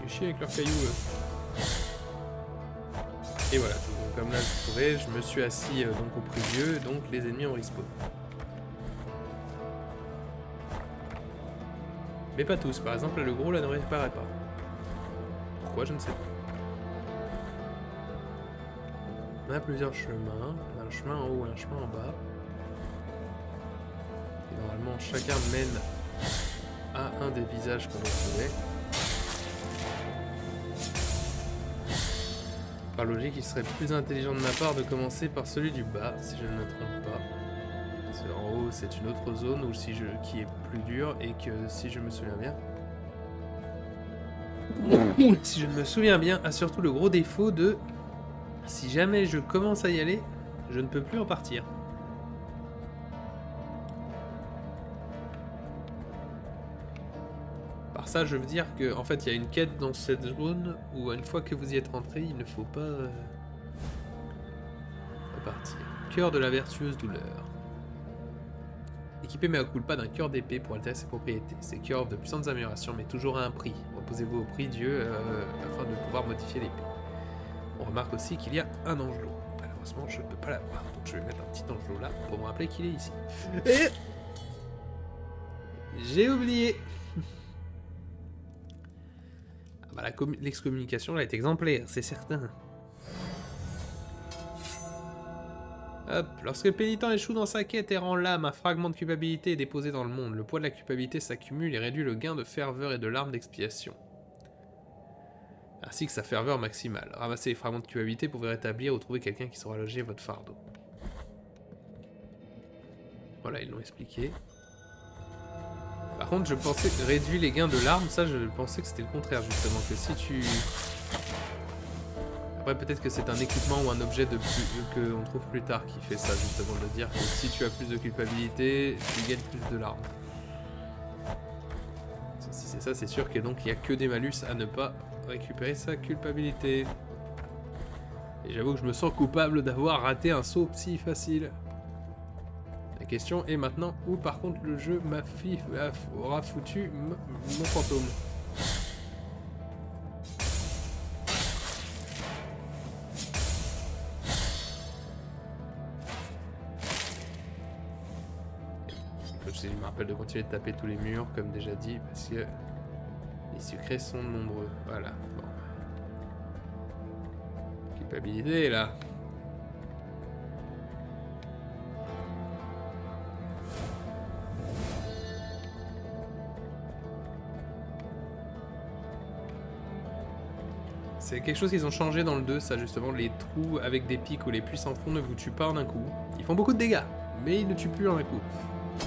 Speaker 1: Ils chient avec leurs cailloux, eux. Et voilà, donc, comme là vous trouvez, je me suis assis donc au milieu, donc les ennemis ont respawn. Mais pas tous, par exemple le gros là ne réapparaît pas. Pourquoi, je ne sais pas. On a plusieurs chemins, on a un chemin en haut et un chemin en bas. Et normalement chacun mène à un des visages qu'on a trouvé. Par logique, il serait plus intelligent de ma part de commencer par celui du bas, si je ne me trompe pas. Parce qu'en haut, c'est une autre zone où qui est plus dure et que, si je me souviens bien... si je ne me souviens bien, a surtout le gros défaut de... Si jamais je commence à y aller, je ne peux plus en partir. Par ça, je veux dire que en fait, il y a une quête dans cette zone où une fois que vous y êtes rentré, il ne faut pas repartir. Cœur de la vertueuse douleur. Équipez mea culpa d'un cœur d'épée pour altérer ses propriétés. Ces cœurs offrent de puissantes améliorations, mais toujours à un prix. Reposez-vous au prix Dieu afin de pouvoir modifier l'épée. On remarque aussi qu'il y a un angelot. Malheureusement, je ne peux pas l'avoir, donc je vais mettre un petit angelot là pour me rappeler qu'il est ici. Et... j'ai oublié. Ah bah l'excommunication là est exemplaire, c'est certain. Hop, lorsque le pénitent échoue dans sa quête et rend l'âme, un fragment de culpabilité est déposé dans le monde. Le poids de la culpabilité s'accumule et réduit le gain de ferveur et de larmes d'expiation, ainsi que sa ferveur maximale. Ramassez les fragments de culpabilité pour rétablir ou trouver quelqu'un qui saura loger votre fardeau. Voilà, ils l'ont expliqué. Par contre, je pensais que réduire les gains de larmes, ça je pensais que c'était le contraire justement, que si tu... Après peut-être que c'est un équipement ou un objet de plus que on trouve plus tard qui fait ça justement, de dire que si tu as plus de culpabilité, tu gagnes plus de larmes. Si c'est ça, c'est sûr que donc il n'y a que des malus à ne pas récupérer sa culpabilité. Et j'avoue que je me sens coupable d'avoir raté un saut si facile. La question est maintenant où par contre le jeu aura foutu mon fantôme. Je me rappelle de continuer de taper tous les murs comme déjà dit parce que les secrets sont nombreux. Voilà. Bon. Culpabilité là. C'est quelque chose qu'ils ont changé dans le 2, ça justement, les trous avec des pics où les puits sans fond ne vous tuent pas en un coup. Ils font beaucoup de dégâts, mais ils ne tuent plus en un coup.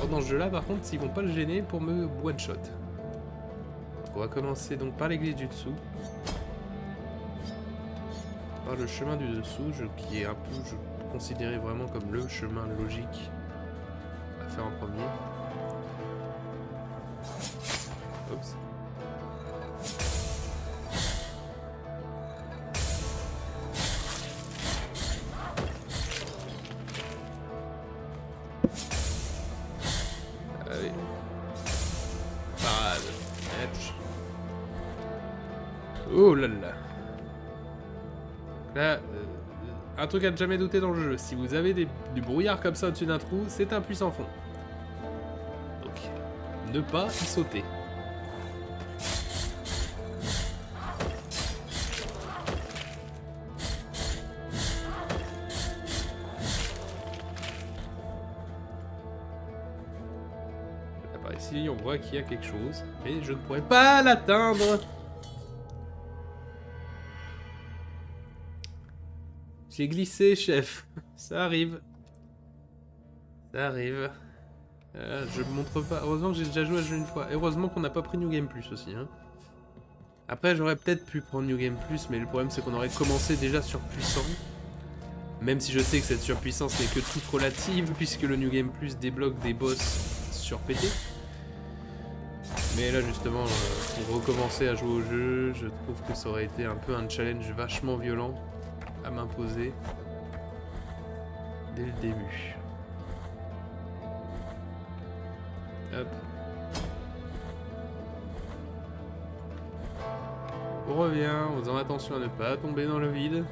Speaker 1: Or, dans ce jeu là par contre, ils vont pas le gêner pour me one shot. On va commencer donc par l'église du dessous. Par le chemin du dessous, qui est un peu considéré vraiment comme le chemin logique à faire en premier. Oups. Allez. Parade. Etch. Oh là là. Là, un truc à ne jamais douter dans le jeu. Si vous avez du brouillard comme ça au-dessus d'un trou, c'est un puits sans fond. Donc, ne pas y sauter. Là, par ici, on voit qu'il y a quelque chose, mais je ne pourrais pas l'atteindre. J'ai glissé, chef. Ça arrive. Ça arrive. Je montre pas. Heureusement que j'ai déjà joué à ce jeu une fois. Et heureusement qu'on n'a pas pris New Game Plus aussi. Hein. Après, j'aurais peut-être pu prendre New Game Plus, mais le problème c'est qu'on aurait commencé déjà surpuissant. Même si je sais que cette surpuissance n'est que toute relative, puisque le New Game Plus débloque des boss surpétés. Mais là justement, pour recommencer à jouer au jeu, je trouve que ça aurait été un peu un challenge vachement violent à m'imposer dès le début. Hop. On revient en faisant attention à ne pas tomber dans le vide.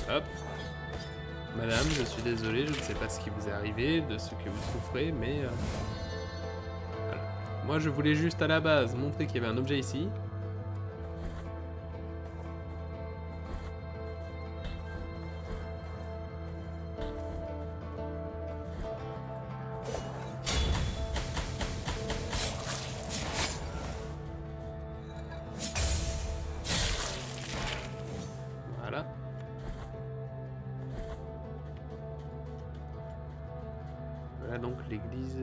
Speaker 1: Hop. Madame, je suis désolé, je ne sais pas ce qui vous est arrivé, de ce que vous souffrez, mais... voilà. Moi, je voulais juste à la base montrer qu'il y avait un objet ici. Voilà. Voilà donc l'église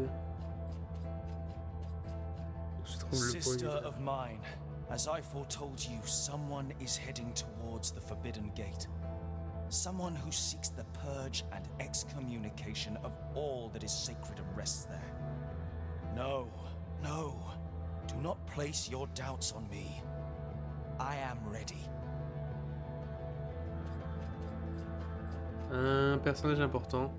Speaker 1: où se trouve le
Speaker 6: Sister
Speaker 1: premier.
Speaker 6: of mine, as I foretold you, someone is heading towards the Forbidden Gate. Someone who seeks the purge and excommunication of all that is sacred and rests there. No, no, do not place your doubts on me. I am ready.
Speaker 1: Un personnage important.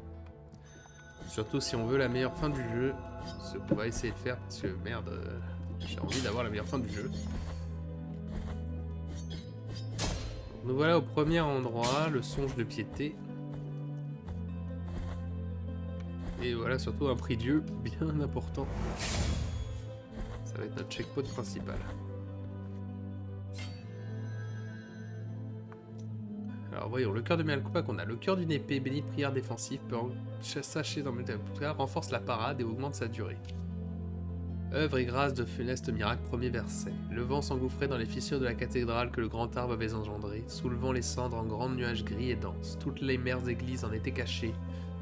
Speaker 1: Surtout si on veut la meilleure fin du jeu. Ce qu'on va essayer de faire parce que merde, j'ai envie d'avoir la meilleure fin du jeu. Nous voilà au premier endroit, le songe de piété. Et voilà surtout un prie-dieu bien important. Ça va être notre checkpoint principal. Alors voyons, le cœur de Mialkupa qu'on a. Le cœur d'une épée bénie de prière défensive peut s'acheter dans le Mialkupa, renforce la parade et augmente sa durée. Œuvre et grâce de funeste miracle, premier verset. Le vent s'engouffrait dans les fissures de la cathédrale que le grand arbre avait engendré, soulevant les cendres en grands nuages gris et denses. Toutes les mères églises en étaient cachées,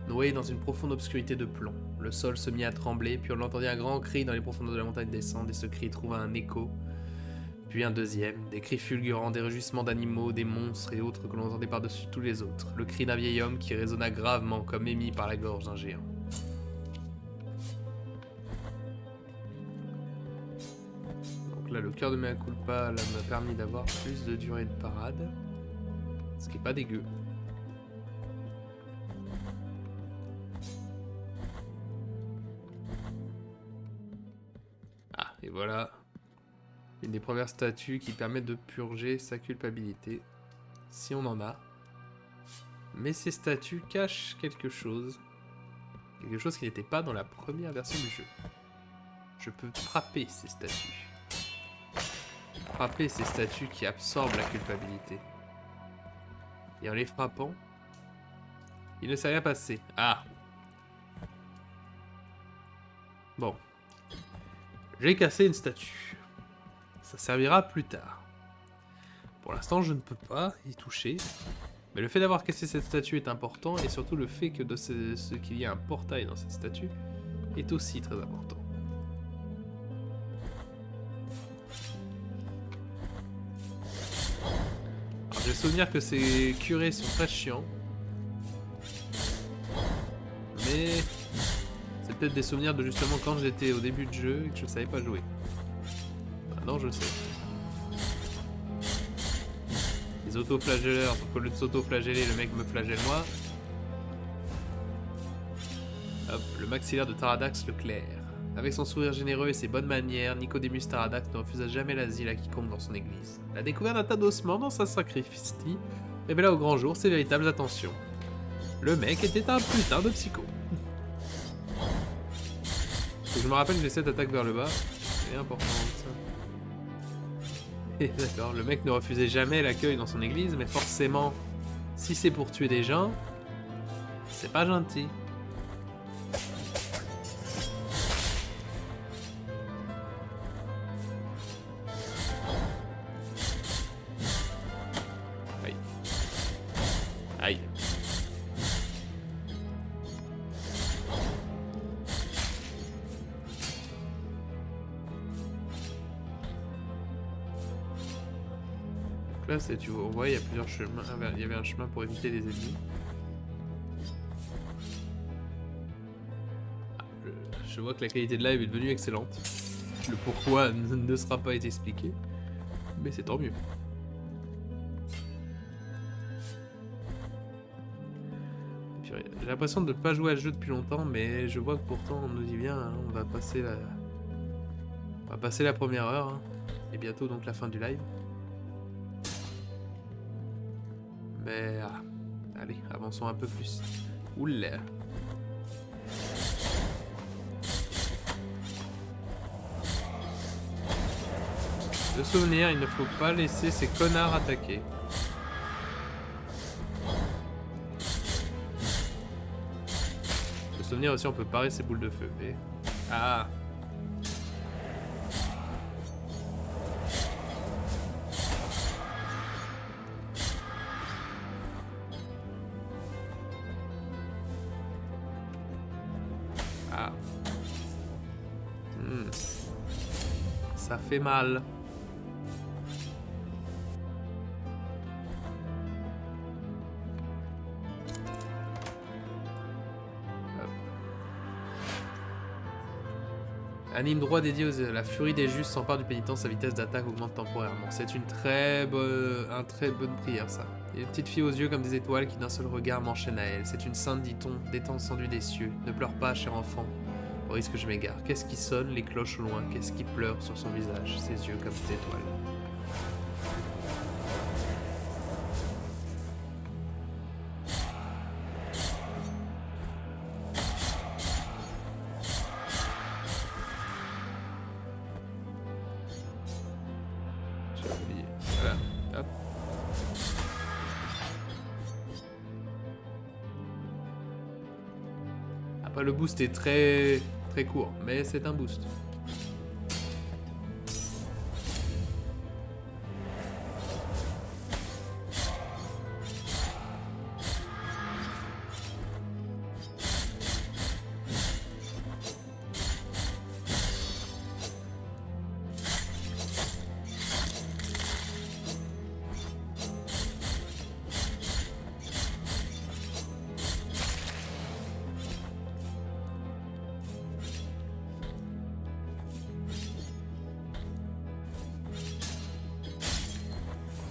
Speaker 1: noyées dans une profonde obscurité de plomb. Le sol se mit à trembler, puis on entendit un grand cri dans les profondeurs de la montagne descendre, et ce cri trouva un écho. Puis un deuxième, des cris fulgurants, des rugissements d'animaux, des monstres et autres que l'on entendait par-dessus tous les autres. Le cri d'un vieil homme qui résonna gravement comme émis par la gorge d'un géant. Donc là, le cœur de Mea Culpa m'a permis d'avoir plus de durée de parade. Ce qui est pas dégueu. Ah, et voilà. Une des premières statues qui permet de purger sa culpabilité, si on en a. Mais ces statues cachent quelque chose qui n'était pas dans la première version du jeu. Je peux frapper ces statues. Frapper ces statues qui absorbent la culpabilité. Et en les frappant, il ne s'est rien passé. Ah! Bon. J'ai cassé une statue. Ça servira plus tard. Pour l'instant, je ne peux pas y toucher. Mais le fait d'avoir cassé cette statue est important, et surtout le fait que qu'il y ait un portail dans cette statue est aussi très important. Alors, j'ai le souvenir que ces curés sont très chiants. Mais c'est peut-être des souvenirs de justement quand j'étais au début de jeu et que je ne savais pas jouer. Maintenant je le sais. Les auto-flagelleurs, donc au lieu de s'auto-flageller, le mec me flagelle moi. Hop, le maxillaire de Taradax le Clair. Avec son sourire généreux et ses bonnes manières, Nicodemus Taradax ne refusa jamais l'asile à quiconque dans son église. La découverte d'un tas d'ossements dans sa sacristie révéla au grand jour ses véritables intentions. Le mec était un putain de psycho. Je me rappelle que j'ai cette attaque vers le bas. C'est important ça. Et d'accord, le mec ne refusait jamais l'accueil dans son église, mais forcément, si c'est pour tuer des gens, c'est pas gentil. Aïe. Aïe. Là, tu vois, il y a plusieurs chemins. Il y avait un chemin pour éviter les ennemis. Ah, je vois que la qualité de live est devenue excellente. Le pourquoi ne sera pas été expliqué, mais c'est tant mieux. J'ai l'impression de ne pas jouer à ce jeu depuis longtemps, mais je vois que pourtant on nous dit bien, hein, on va passer la première heure, hein, et bientôt donc la fin du live. Mais allez, avançons un peu plus. Oula. De souvenir, il ne faut pas laisser ces connards attaquer. De souvenir aussi, on peut parer ces boules de feu. Et... Ah. Ça fait mal. Anime droit dédié aux la furie des justes s'empare du pénitent, sa vitesse d'attaque augmente temporairement. C'est une très bonne prière, ça. Il y a une petite fille aux yeux comme des étoiles qui d'un seul regard m'enchaîne à elle. C'est une sainte, dit-on, descendue des cieux. Ne pleure pas, cher enfant, au risque que je m'égare. Qu'est-ce qui sonne, les cloches au loin? Qu'est-ce qui pleure sur son visage, ses yeux comme des étoiles? Voilà, hop. Après le boost est très court, mais c'est un boost.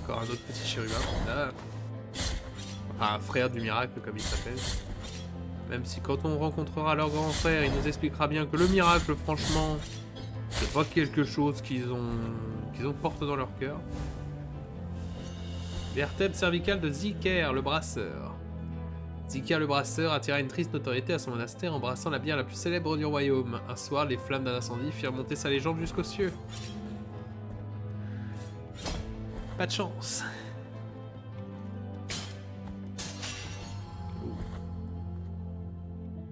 Speaker 1: Encore un autre petit chérubin. Là. Enfin, un frère du miracle, comme il s'appelle. Même si quand on rencontrera leur grand frère, il nous expliquera bien que le miracle, franchement, c'est pas quelque chose qu'ils ont porté dans leur cœur. Vertèbre cervicale de Ziker, le brasseur. Ziker le brasseur attira une triste notoriété à son monastère en brassant la bière la plus célèbre du royaume. Un soir, les flammes d'un incendie firent monter sa légende jusqu'aux cieux. Pas de chance.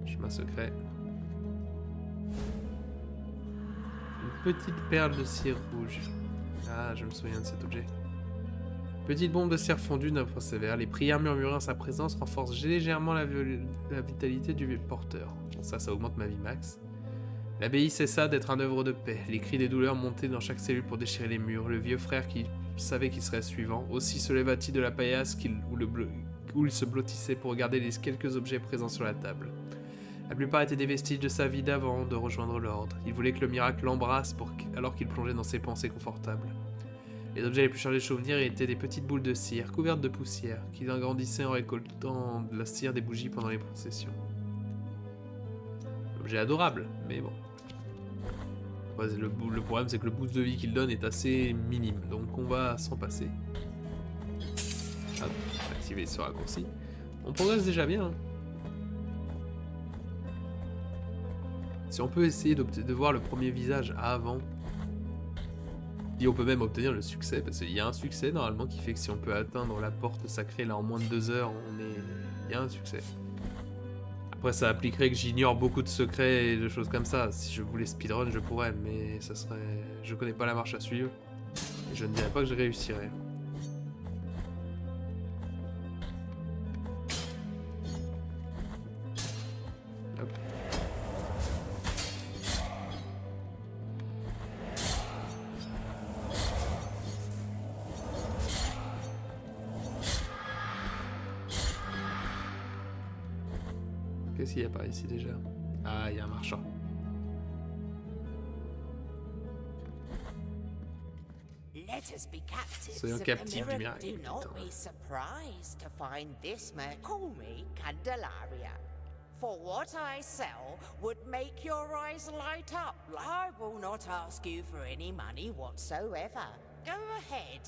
Speaker 1: Chemin secret. Une petite perle de cire rouge. Ah, je me souviens de cet objet. Petite bombe de cire fondue d'un point sévère. Les prières murmurées en sa présence renforcent légèrement la vitalité du porteur. Bon, ça augmente ma vie max. L'abbaye cessa d'être un œuvre de paix. Les cris des douleurs montaient dans chaque cellule pour déchirer les murs. Le vieux frère qui savait qu'il serait suivant aussi se leva-t-il de la paillasse où il se blottissait pour regarder les quelques objets présents sur la table. La plupart étaient des vestiges de sa vie d'avant de rejoindre l'ordre. Il voulait que le miracle l'embrasse alors qu'il plongeait dans ses pensées confortables. Les objets les plus chargés de souvenirs étaient des petites boules de cire couvertes de poussière qu'il agrandissait en récoltant de la cire des bougies pendant les processions. L'objet adorable, mais bon. Ouais, le problème c'est que le boost de vie qu'il donne est assez minime, donc on va s'en passer. Hop, activer ce raccourci. On progresse déjà bien. Hein. Si on peut essayer de voir le premier visage avant, et on peut même obtenir le succès, parce qu'il y a un succès normalement qui fait que si on peut atteindre la porte sacrée là en moins de 2 heures, il y a un succès. Après, ça impliquerait que j'ignore beaucoup de secrets et de choses comme ça. Si je voulais speedrun, je pourrais, mais ça serait... Je connais pas la marche à suivre. Et je ne dirais pas que je réussirais. Hop. Qu'est-ce qu'il y a par ici déjà? Ah, il y a un marchand. Soyons captifs du miracle.
Speaker 7: Do not be surprised to find this man. Call me Candelaria. For what I sell would make your eyes light up. I will not ask you for any money whatsoever. Go ahead.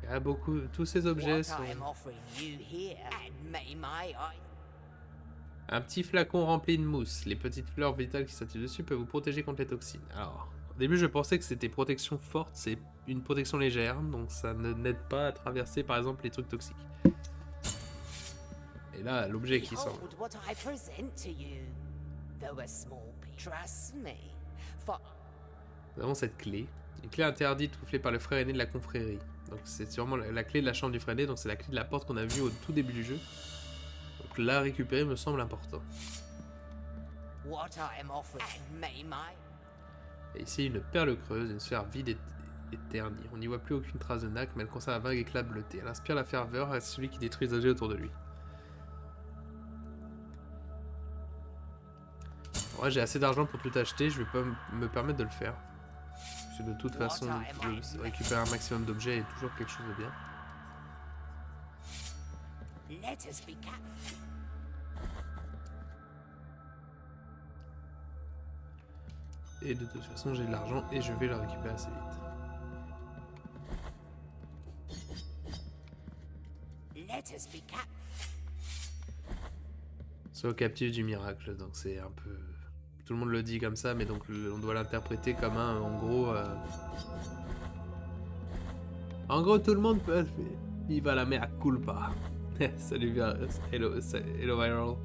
Speaker 1: Il y a beaucoup... Tous ces objets sont... Un petit flacon rempli de mousse. Les petites fleurs vitales qui s'attirent dessus peuvent vous protéger contre les toxines. Alors, au début je pensais que c'était protection forte, c'est une protection légère, donc ça ne n'aide pas à traverser par exemple les trucs toxiques. Et là, l'objet qui sort. Nous avons cette clé. Une clé interdite soufflée par le frère aîné de la confrérie. Donc c'est sûrement la clé de la chambre du frère aîné, donc c'est la clé de la porte qu'on a vue au tout début du jeu. Donc la récupérer me semble important.
Speaker 7: what I am offering. And may my
Speaker 1: Et ici, une perle creuse, une sphère vide et ternie. On n'y voit plus aucune trace de Nac, mais elle conserve un vague éclat bleuté. Elle inspire la ferveur à celui qui détruit les objets autour de lui. Ouais, j'ai assez d'argent pour tout acheter, je vais pas me permettre de le faire. Parce que de toute façon, récupérer un maximum d'objets est toujours quelque chose de bien.
Speaker 7: let us be cap.
Speaker 1: Et de toute façon, j'ai de l'argent et je vais le récupérer assez vite.
Speaker 7: Let us be cap.
Speaker 1: Soit captif du miracle, donc c'est un peu... Tout le monde le dit comme ça, mais donc on doit l'interpréter comme un, en gros... En gros, tout le monde peut... Il va la mea culpa. Salut, hello viral.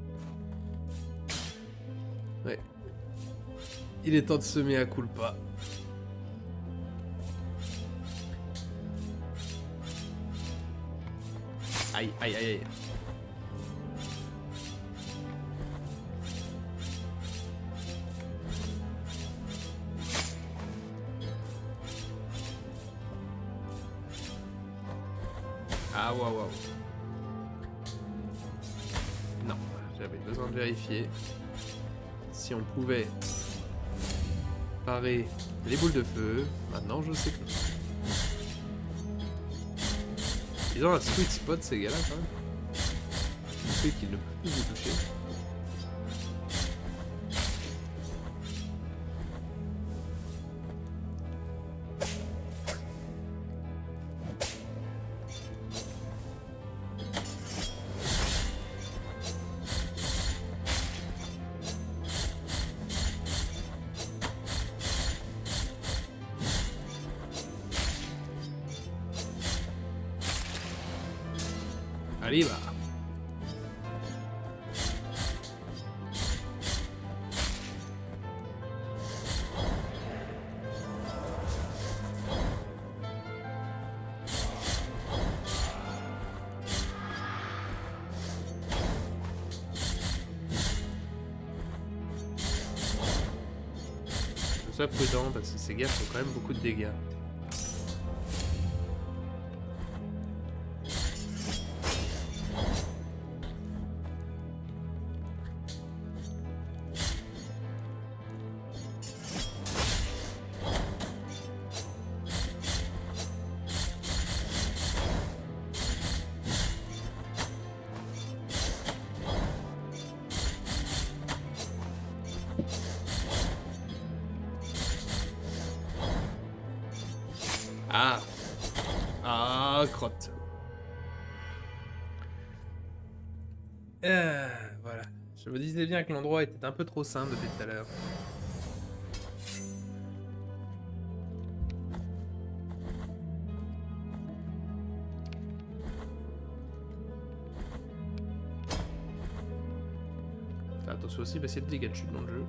Speaker 1: Ouais. Il est temps de se mea culpa. Aïe, aïe, aïe, aïe. Ah, waouh, waouh. Non, j'avais besoin de vérifier si on pouvait parer les boules de feu. Maintenant, je sais que... Ils ont un sweet spot, ces gars-là, quand même. Ce qui fait qu'ils ne peuvent plus vous toucher. Allez, va. Sois prudent parce que ces gars font quand même beaucoup de dégâts. Ah. Ah, crotte. Voilà. Je me disais bien que l'endroit était un peu trop simple depuis tout à l'heure. Faire attention aussi parce qu'il y a des dégâts de chute dans le jeu.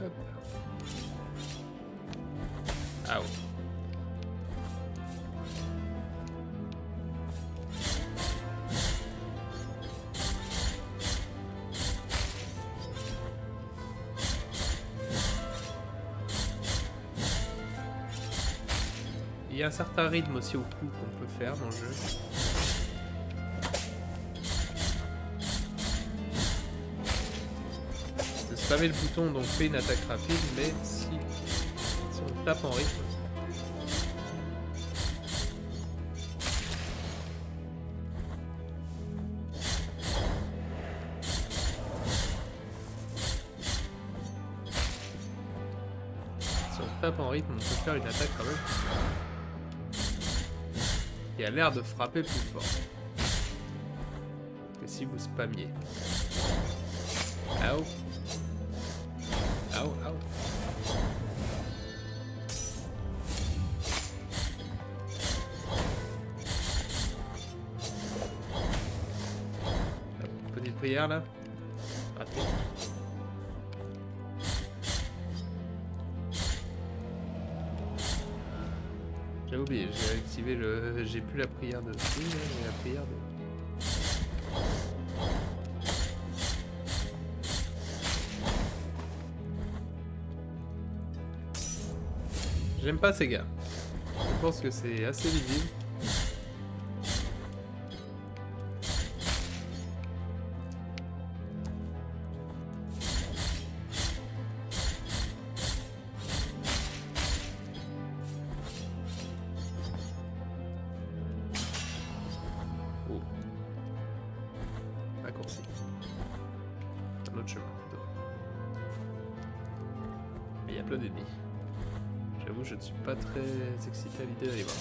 Speaker 1: Hop. Ah ouais. Il y a un certain rythme aussi au coup qu'on peut faire dans le jeu. De spammer le bouton donc fait une attaque rapide, mais si on tape en rythme. Si on tape en rythme, on peut faire une attaque quand même. Qui a l'air de frapper plus fort que si vous spammiez. Ow. Ow, ow. Petite prière là. Raté. J'ai oublié, j'ai activé le... J'ai plus la prière de... Oui, la prière de... J'aime pas ces gars. Je pense que c'est assez visible. Oh. Raccourci. Un autre chemin plutôt. Mais il y a plein d'ennemis. J'avoue, je ne suis pas très excité à l'idée d'aller voir.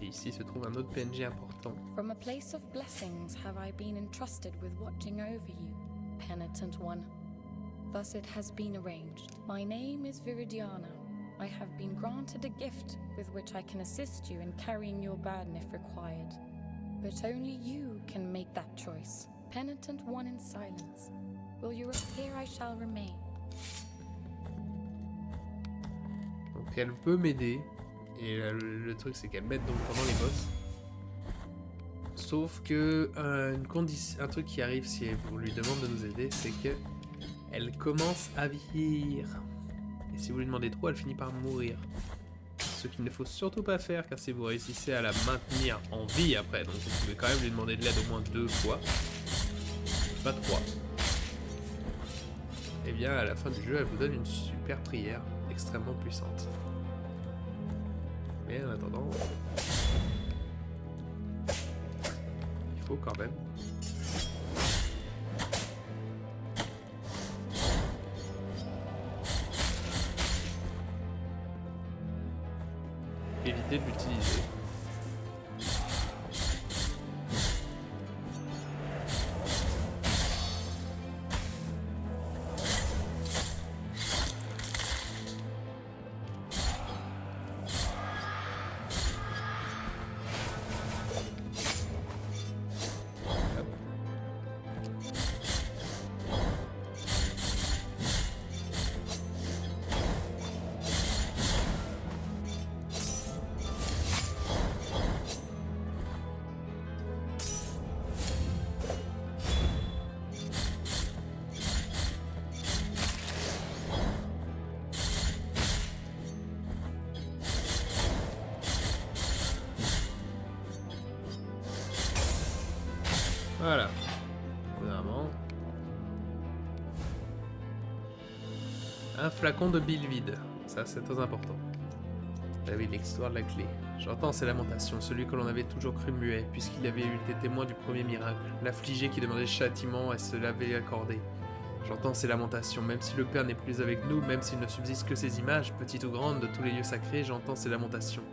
Speaker 1: Et ici se trouve un autre PNJ important.
Speaker 2: From a place of blessings have I been entrusted with watching over you, penitent one. Thus it has been arranged. My name is Viridiana. I have been granted a gift with which I can assist you in carrying your burden if required. But only you can make that choice. Penitent one in silence. Will you rest here? I shall remain.
Speaker 1: Donc elle peut m'aider. Et le truc c'est qu'elle m'aide donc pendant les boss. Sauf que un truc qui arrive si on lui demande de nous aider, c'est que elle commence à vieillir. Et si vous lui demandez trop, elle finit par mourir. Ce qu'il ne faut surtout pas faire, car si vous réussissez à la maintenir en vie après, donc vous pouvez quand même lui demander de l'aide au moins 2 fois, pas 3. Et bien à la fin du jeu, elle vous donne une super prière extrêmement puissante. Mais en attendant, il faut quand même éviter de l'utiliser. Voilà. Vraiment. Un flacon de bile vide. Ça, c'est très important. Ah oui, l'histoire de la clé. J'entends ses lamentations, celui que l'on avait toujours cru muet, puisqu'il avait été témoin du premier miracle. L'affligé qui demandait châtiment et se l'avait accordé. J'entends ses lamentations, même si le Père n'est plus avec nous, même s'il ne subsiste que ces images, petites ou grandes, de tous les lieux sacrés, j'entends ses lamentations.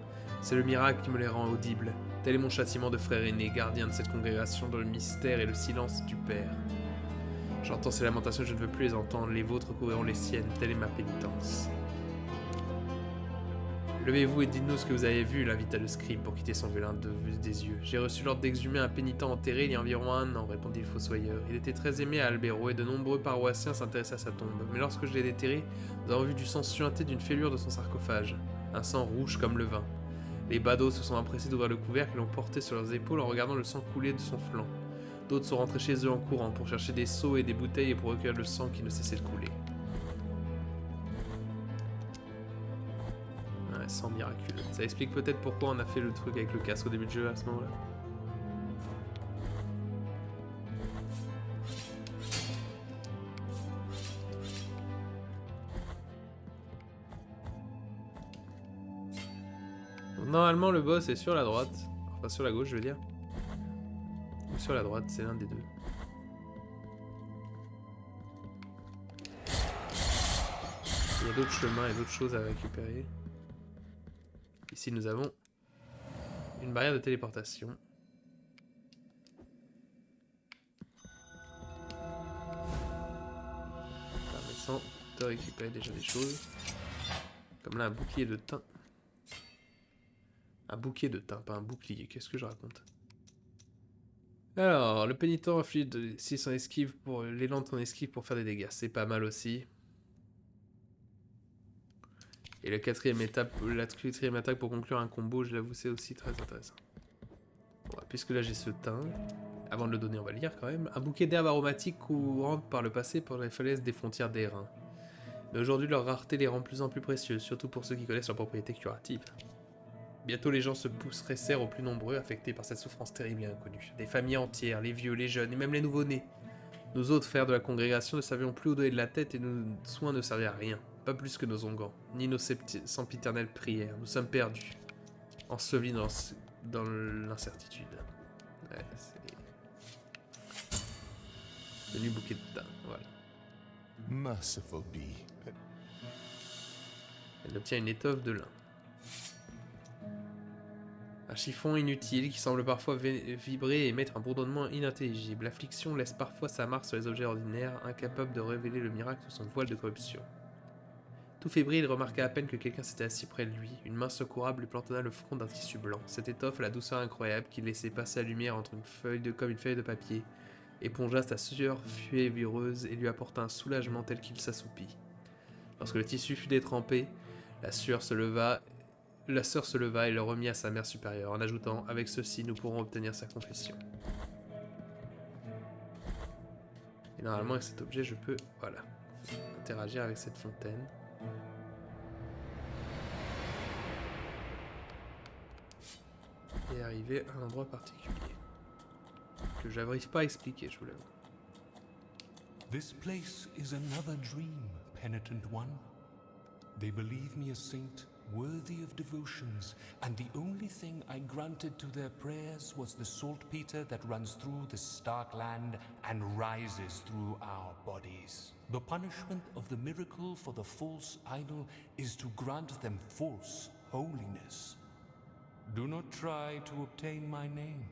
Speaker 1: C'est le miracle qui me les rend audibles. Tel est mon châtiment de frère aîné, gardien de cette congrégation dans le mystère et le silence du Père. J'entends ces lamentations, je ne veux plus les entendre, les vôtres couvriront les siennes, telle est ma pénitence. Levez-vous et dites-nous ce que vous avez vu, l'invita le scribe pour quitter son vélin des yeux. J'ai reçu l'ordre d'exhumer un pénitent enterré il y a environ 1 an, répondit le fossoyeur. Il était très aimé à Albero et de nombreux paroissiens s'intéressaient à sa tombe. Mais lorsque je l'ai déterré, nous avons vu du sang suinter d'une fêlure de son sarcophage. Un sang rouge comme le vin. Les badauds se sont empressés d'ouvrir le couvercle et l'ont porté sur leurs épaules en regardant le sang couler de son flanc. D'autres sont rentrés chez eux en courant pour chercher des seaux et des bouteilles et pour recueillir le sang qui ne cessait de couler. Un sang miraculeux. Ça explique peut-être pourquoi on a fait le truc avec le casque au début du jeu à ce moment-là. Normalement, le boss est sur la droite. Enfin, sur la gauche, je veux dire. Ou sur la droite, c'est l'un des deux. Il y a d'autres chemins et d'autres choses à récupérer. Ici, nous avons une barrière de téléportation. Permettant de récupérer déjà des choses. Comme là, un bouclier de thym. Un bouquet de thym, pas un bouclier. Qu'est-ce que je raconte? Alors, le pénitent inflige 6 en esquive pour l'élan de ton esquive pour faire des dégâts. C'est pas mal aussi. Et la quatrième attaque pour conclure un combo, je l'avoue, c'est aussi très intéressant. Bon, puisque là j'ai ce thym, avant de le donner, on va le lire quand même. Un bouquet d'herbes aromatiques courantes par le passé pour les falaises des frontières d'Airain. Mais aujourd'hui, leur rareté les rend de plus en plus précieuses, surtout pour ceux qui connaissent leurs propriétés curatives. Bientôt, les gens se serrent aux plus nombreux, affectés par cette souffrance terrible et inconnue. Des familles entières, les vieux, les jeunes et même les nouveau-nés. Nous autres, frères de la congrégation, ne savions plus où donner de la tête et nos soins ne servaient à rien. Pas plus que nos onguents, ni nos sempiternelles prières. Nous sommes perdus, ensevelis dans l'incertitude. Ouais, c'est... Venu bouquet de thym, voilà.
Speaker 3: Merciful be.
Speaker 1: Elle obtient une étoffe de lin. Un chiffon inutile qui semble parfois vibrer et émettre un bourdonnement inintelligible. L'affliction laisse parfois sa marque sur les objets ordinaires, incapable de révéler le miracle sous son voile de corruption. Tout fébrile, il remarqua à peine que quelqu'un s'était assis près de lui. Une main secourable lui plantonna le front d'un tissu blanc. Cette étoffe, la douceur incroyable qui laissait passer la lumière entre comme une feuille de papier, épongea sa sueur fiévreuse et lui apporta un soulagement tel qu'il s'assoupit. Lorsque le tissu fut détrempé, la sœur se leva et le remit à sa mère supérieure, en ajoutant « Avec ceci, nous pourrons obtenir sa confession. » Et normalement, avec cet objet, je peux, voilà, interagir avec cette fontaine. Et arriver à un endroit particulier. Que j'arrive pas à expliquer, je vous l'avoue.
Speaker 8: This place is another dream, penitent one. They believe me a saint worthy of devotions, and the only thing I granted to their prayers was the saltpeter that runs through this stark land and rises through our bodies. The punishment of the miracle for the false idol is to grant them false holiness. Do not try to obtain my name,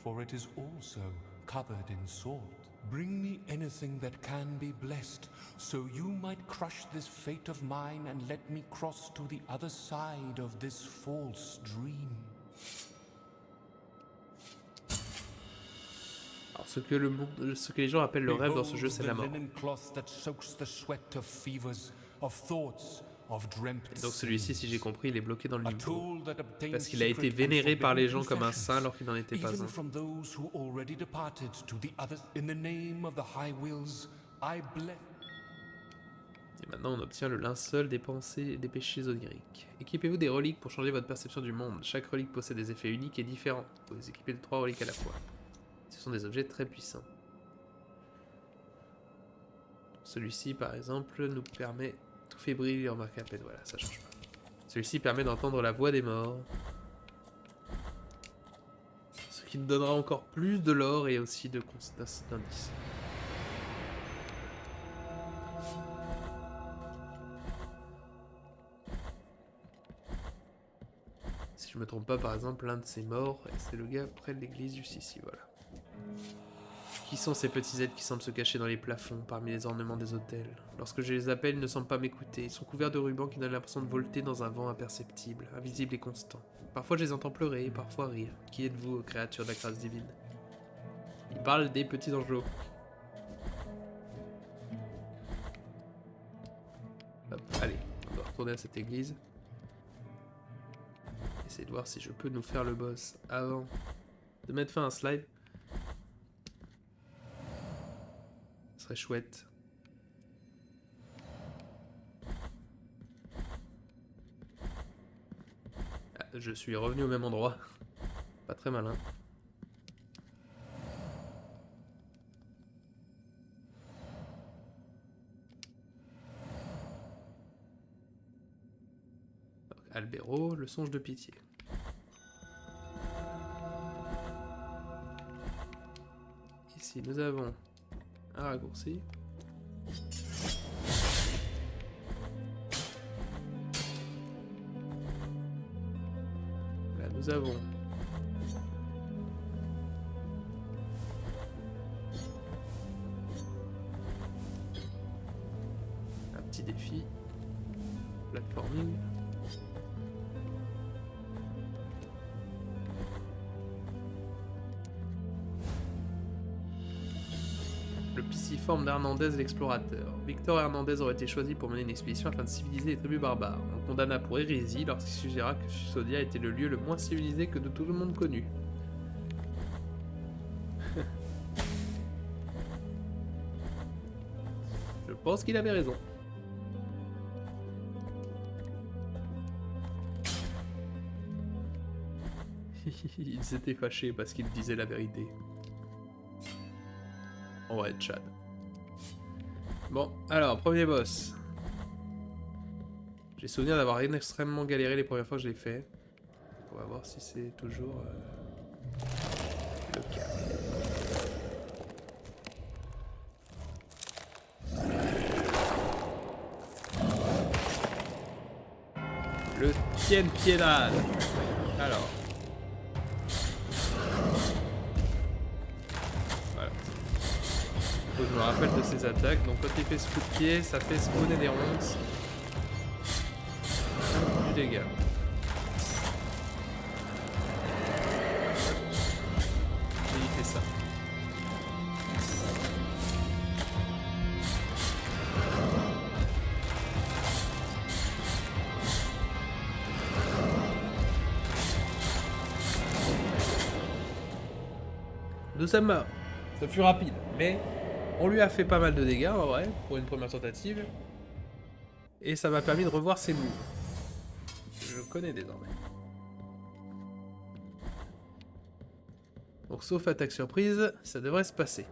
Speaker 8: for it is also covered in salt. Bring me anything that can be blessed, so you might crush this fate of mine and let me cross to the other side of this false dream.
Speaker 1: Alors ce que les gens appellent le rêve dans ce jeu, c'est la mort. Et donc celui-ci, si j'ai compris, il est bloqué dans le limbo. Parce qu'il a été vénéré par les gens comme un saint alors qu'il n'en était pas un. Et maintenant on obtient le linceul des pensées et des péchés oniriques. Équipez-vous des reliques pour changer votre perception du monde. Chaque relique possède des effets uniques et différents. Vous vous équipez de 3 reliques à la fois. Ce sont des objets très puissants. Celui-ci par exemple nous permet... Tout fébrile et remarqué à peine, voilà, ça change pas. Celui-ci permet d'entendre la voix des morts. Ce qui nous donnera encore plus de lore et aussi d'indices. Si je me trompe pas, par exemple, l'un de ces morts, c'est le gars près de l'église juste ici, voilà. Qui sont ces petits êtres qui semblent se cacher dans les plafonds, parmi les ornements des autels? Lorsque je les appelle, ils ne semblent pas m'écouter. Ils sont couverts de rubans qui donnent l'impression de volter dans un vent imperceptible, invisible et constant. Parfois je les entends pleurer, parfois rire. Qui êtes-vous, créatures de la grâce divine? Ils parlent des petits angelots. Hop, allez, on doit retourner à cette église. Essayer de voir si je peux nous faire le boss avant de mettre fin à ce live. Ce serait chouette. Ah, je suis revenu au même endroit. Pas très malin. Albero, le songe de pitié. Ici, nous avons un raccourci. Là, nous avons un petit défi. Platforming. Le pisciforme d'Hernandez l'explorateur. Victor Hernandez aurait été choisi pour mener une expédition afin de civiliser les tribus barbares. On le condamna pour hérésie lorsqu'il suggéra que Susodia était le lieu le moins civilisé que de tout le monde connu. Je pense qu'il avait raison. Il s'était fâché parce qu'il disait la vérité. Ouais, Chad. Bon, alors, premier boss. J'ai souvenir d'avoir extrêmement galéré les premières fois que je l'ai fait. On va voir si c'est toujours le cas. Le Tien Piedad. Alors. Voilà. Faut que je me rappelle de ses attaques. Donc quand il fait ce coup de pied, ça fait spawner des ronces. Du dégât. Et il fait ça. Nous sommes morts. Ça fut rapide, mais on lui a fait pas mal de dégâts en vrai, pour une première tentative. Et ça m'a permis de revoir ses moves. Je connais désormais. Donc sauf attaque surprise, ça devrait se passer.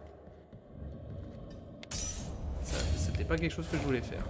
Speaker 1: C'était pas quelque chose que je voulais faire.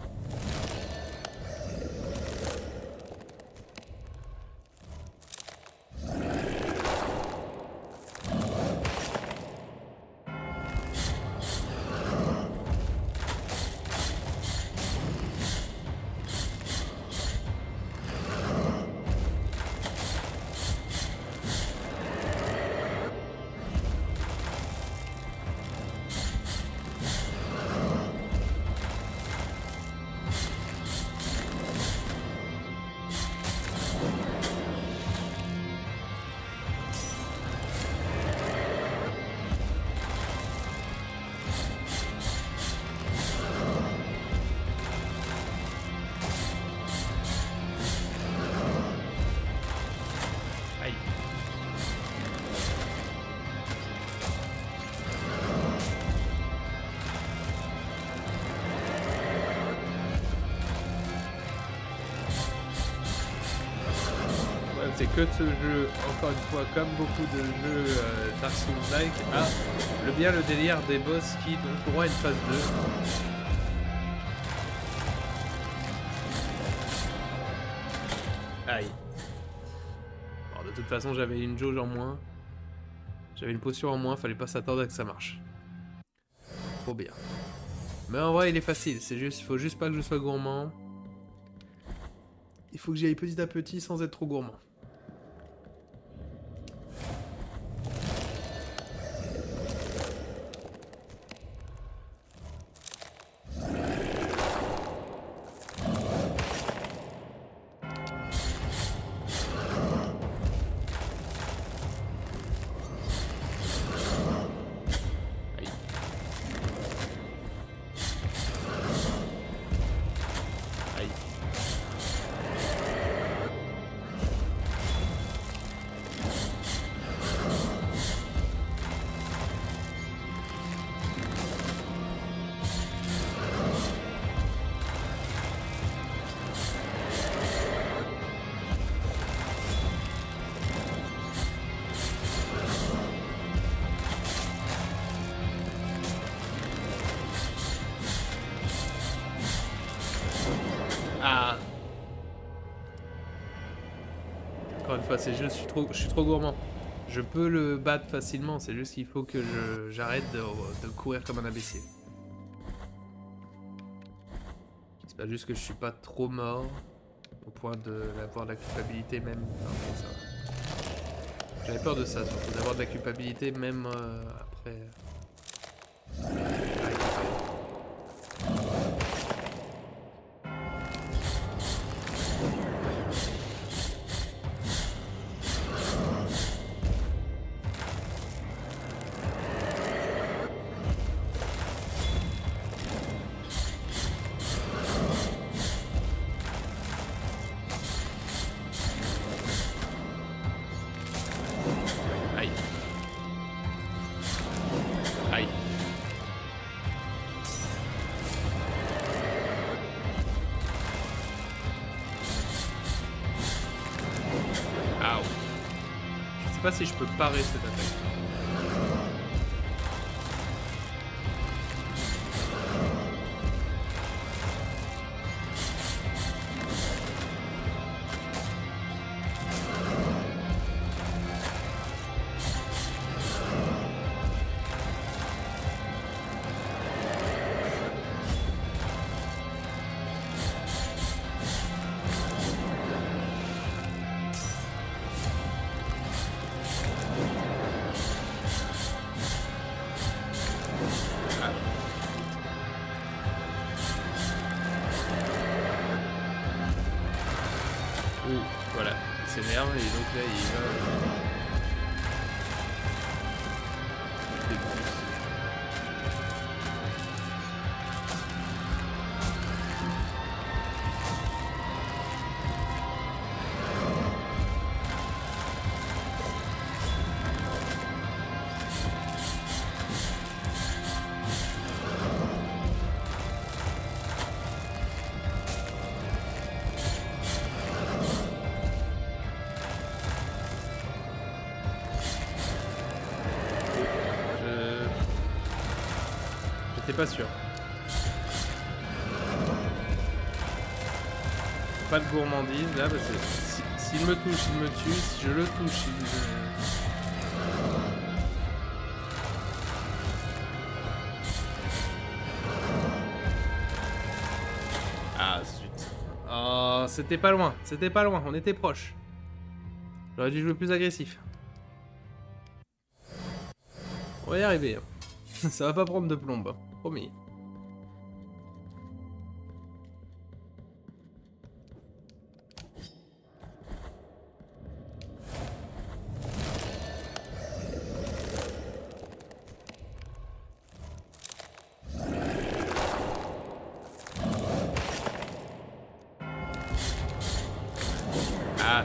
Speaker 1: C'est que ce jeu, encore une fois, comme beaucoup de jeux Dark Souls-like, a bien le délire des boss qui donc aura une phase 2. Aïe. Bon, de toute façon, j'avais une jauge en moins. J'avais une potion en moins, fallait pas s'attendre à que ça marche. Trop bien. Mais en vrai, il est facile, c'est juste, il faut juste pas que je sois gourmand. Il faut que j'y aille petit à petit sans être trop gourmand. Ah. Encore une fois, c'est juste, je suis trop gourmand. Je peux le battre facilement, c'est juste qu'il faut que j'arrête de courir comme un imbécile. C'est pas juste que je suis pas trop mort, au point d'avoir de la culpabilité même. Enfin, ça va. J'avais peur de ça, surtout d'avoir de la culpabilité même après. pas si je peux parer cette attaque. Voilà, il s'énerve et donc là il va... des plus. J'étais pas sûr. Pas de gourmandise là parce que s'il me touche, il me tue. Si je le touche, il me... Ah zut. Oh, c'était pas loin, on était proche. J'aurais dû jouer plus agressif. On va y arriver. Ça va pas prendre de plombe, promis. Ah.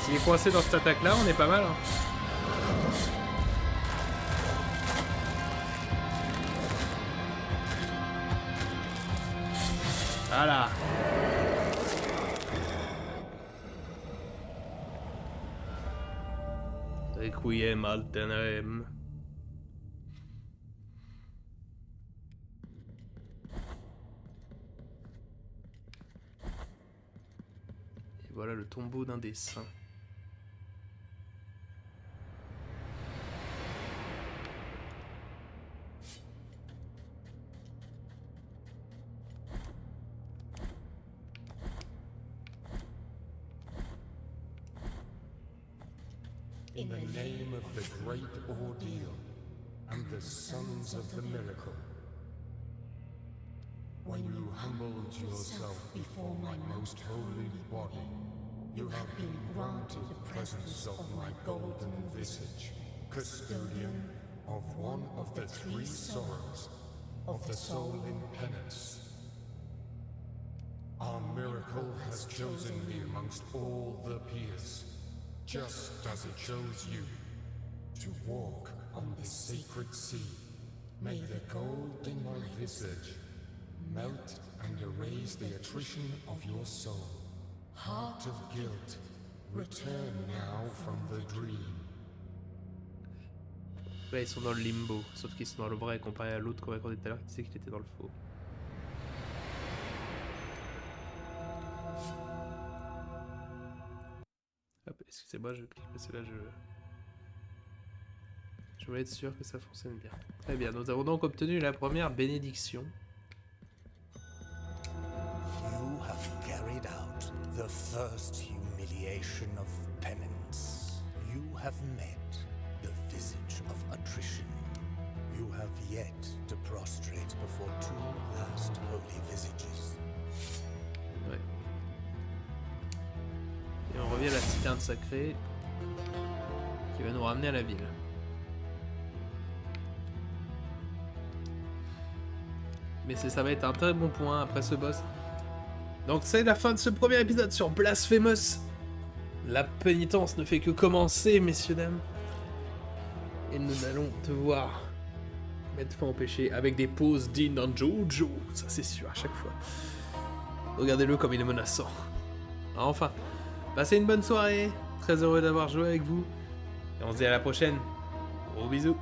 Speaker 1: S'il est coincé dans cette attaque là, on est pas mal. Hein. Voilà. Requiem alternem. Et voilà le tombeau d'un des saints.
Speaker 8: In the name of the great ordeal and the sons of the miracle, when you humbled yourself before my most holy body, you have been granted the presence of my golden visage, custodian of one of the three sorrows of the soul in penance. Our miracle has chosen me amongst all the peers, just as it chose you.
Speaker 3: To walk on this sacred sea, may the gold in my visage melt and erase the attrition of your soul. Heart of guilt, return now from the dream.
Speaker 1: Là, ils sont dans le limbo, sauf qu'ils sont dans le vrai comparé à l'autre qu'on recordait tout à l'heure qui disait qu'il était dans le faux. Hop, excusez-moi, je clique parce que là je voulais être sûr que ça fonctionne bien. Très bien, nous avons donc obtenu la première bénédiction.
Speaker 3: You have carried out the first humiliation of penance. You have met the visage of attrition. You have yet to prostrate before two last holy visages.
Speaker 1: Ouais. Et on revient à la citerne sacrée qui va nous ramener à la ville. Mais ça va être un très bon point après ce boss. Donc c'est la fin de ce premier épisode sur Blasphemous. La pénitence ne fait que commencer, messieurs dames. Et nous allons devoir mettre fin au péché avec des poses dignes d'un Jojo. Ça c'est sûr à chaque fois. Regardez-le comme il est menaçant. Enfin, passez une bonne soirée. Très heureux d'avoir joué avec vous. Et on se dit à la prochaine. Gros bisous.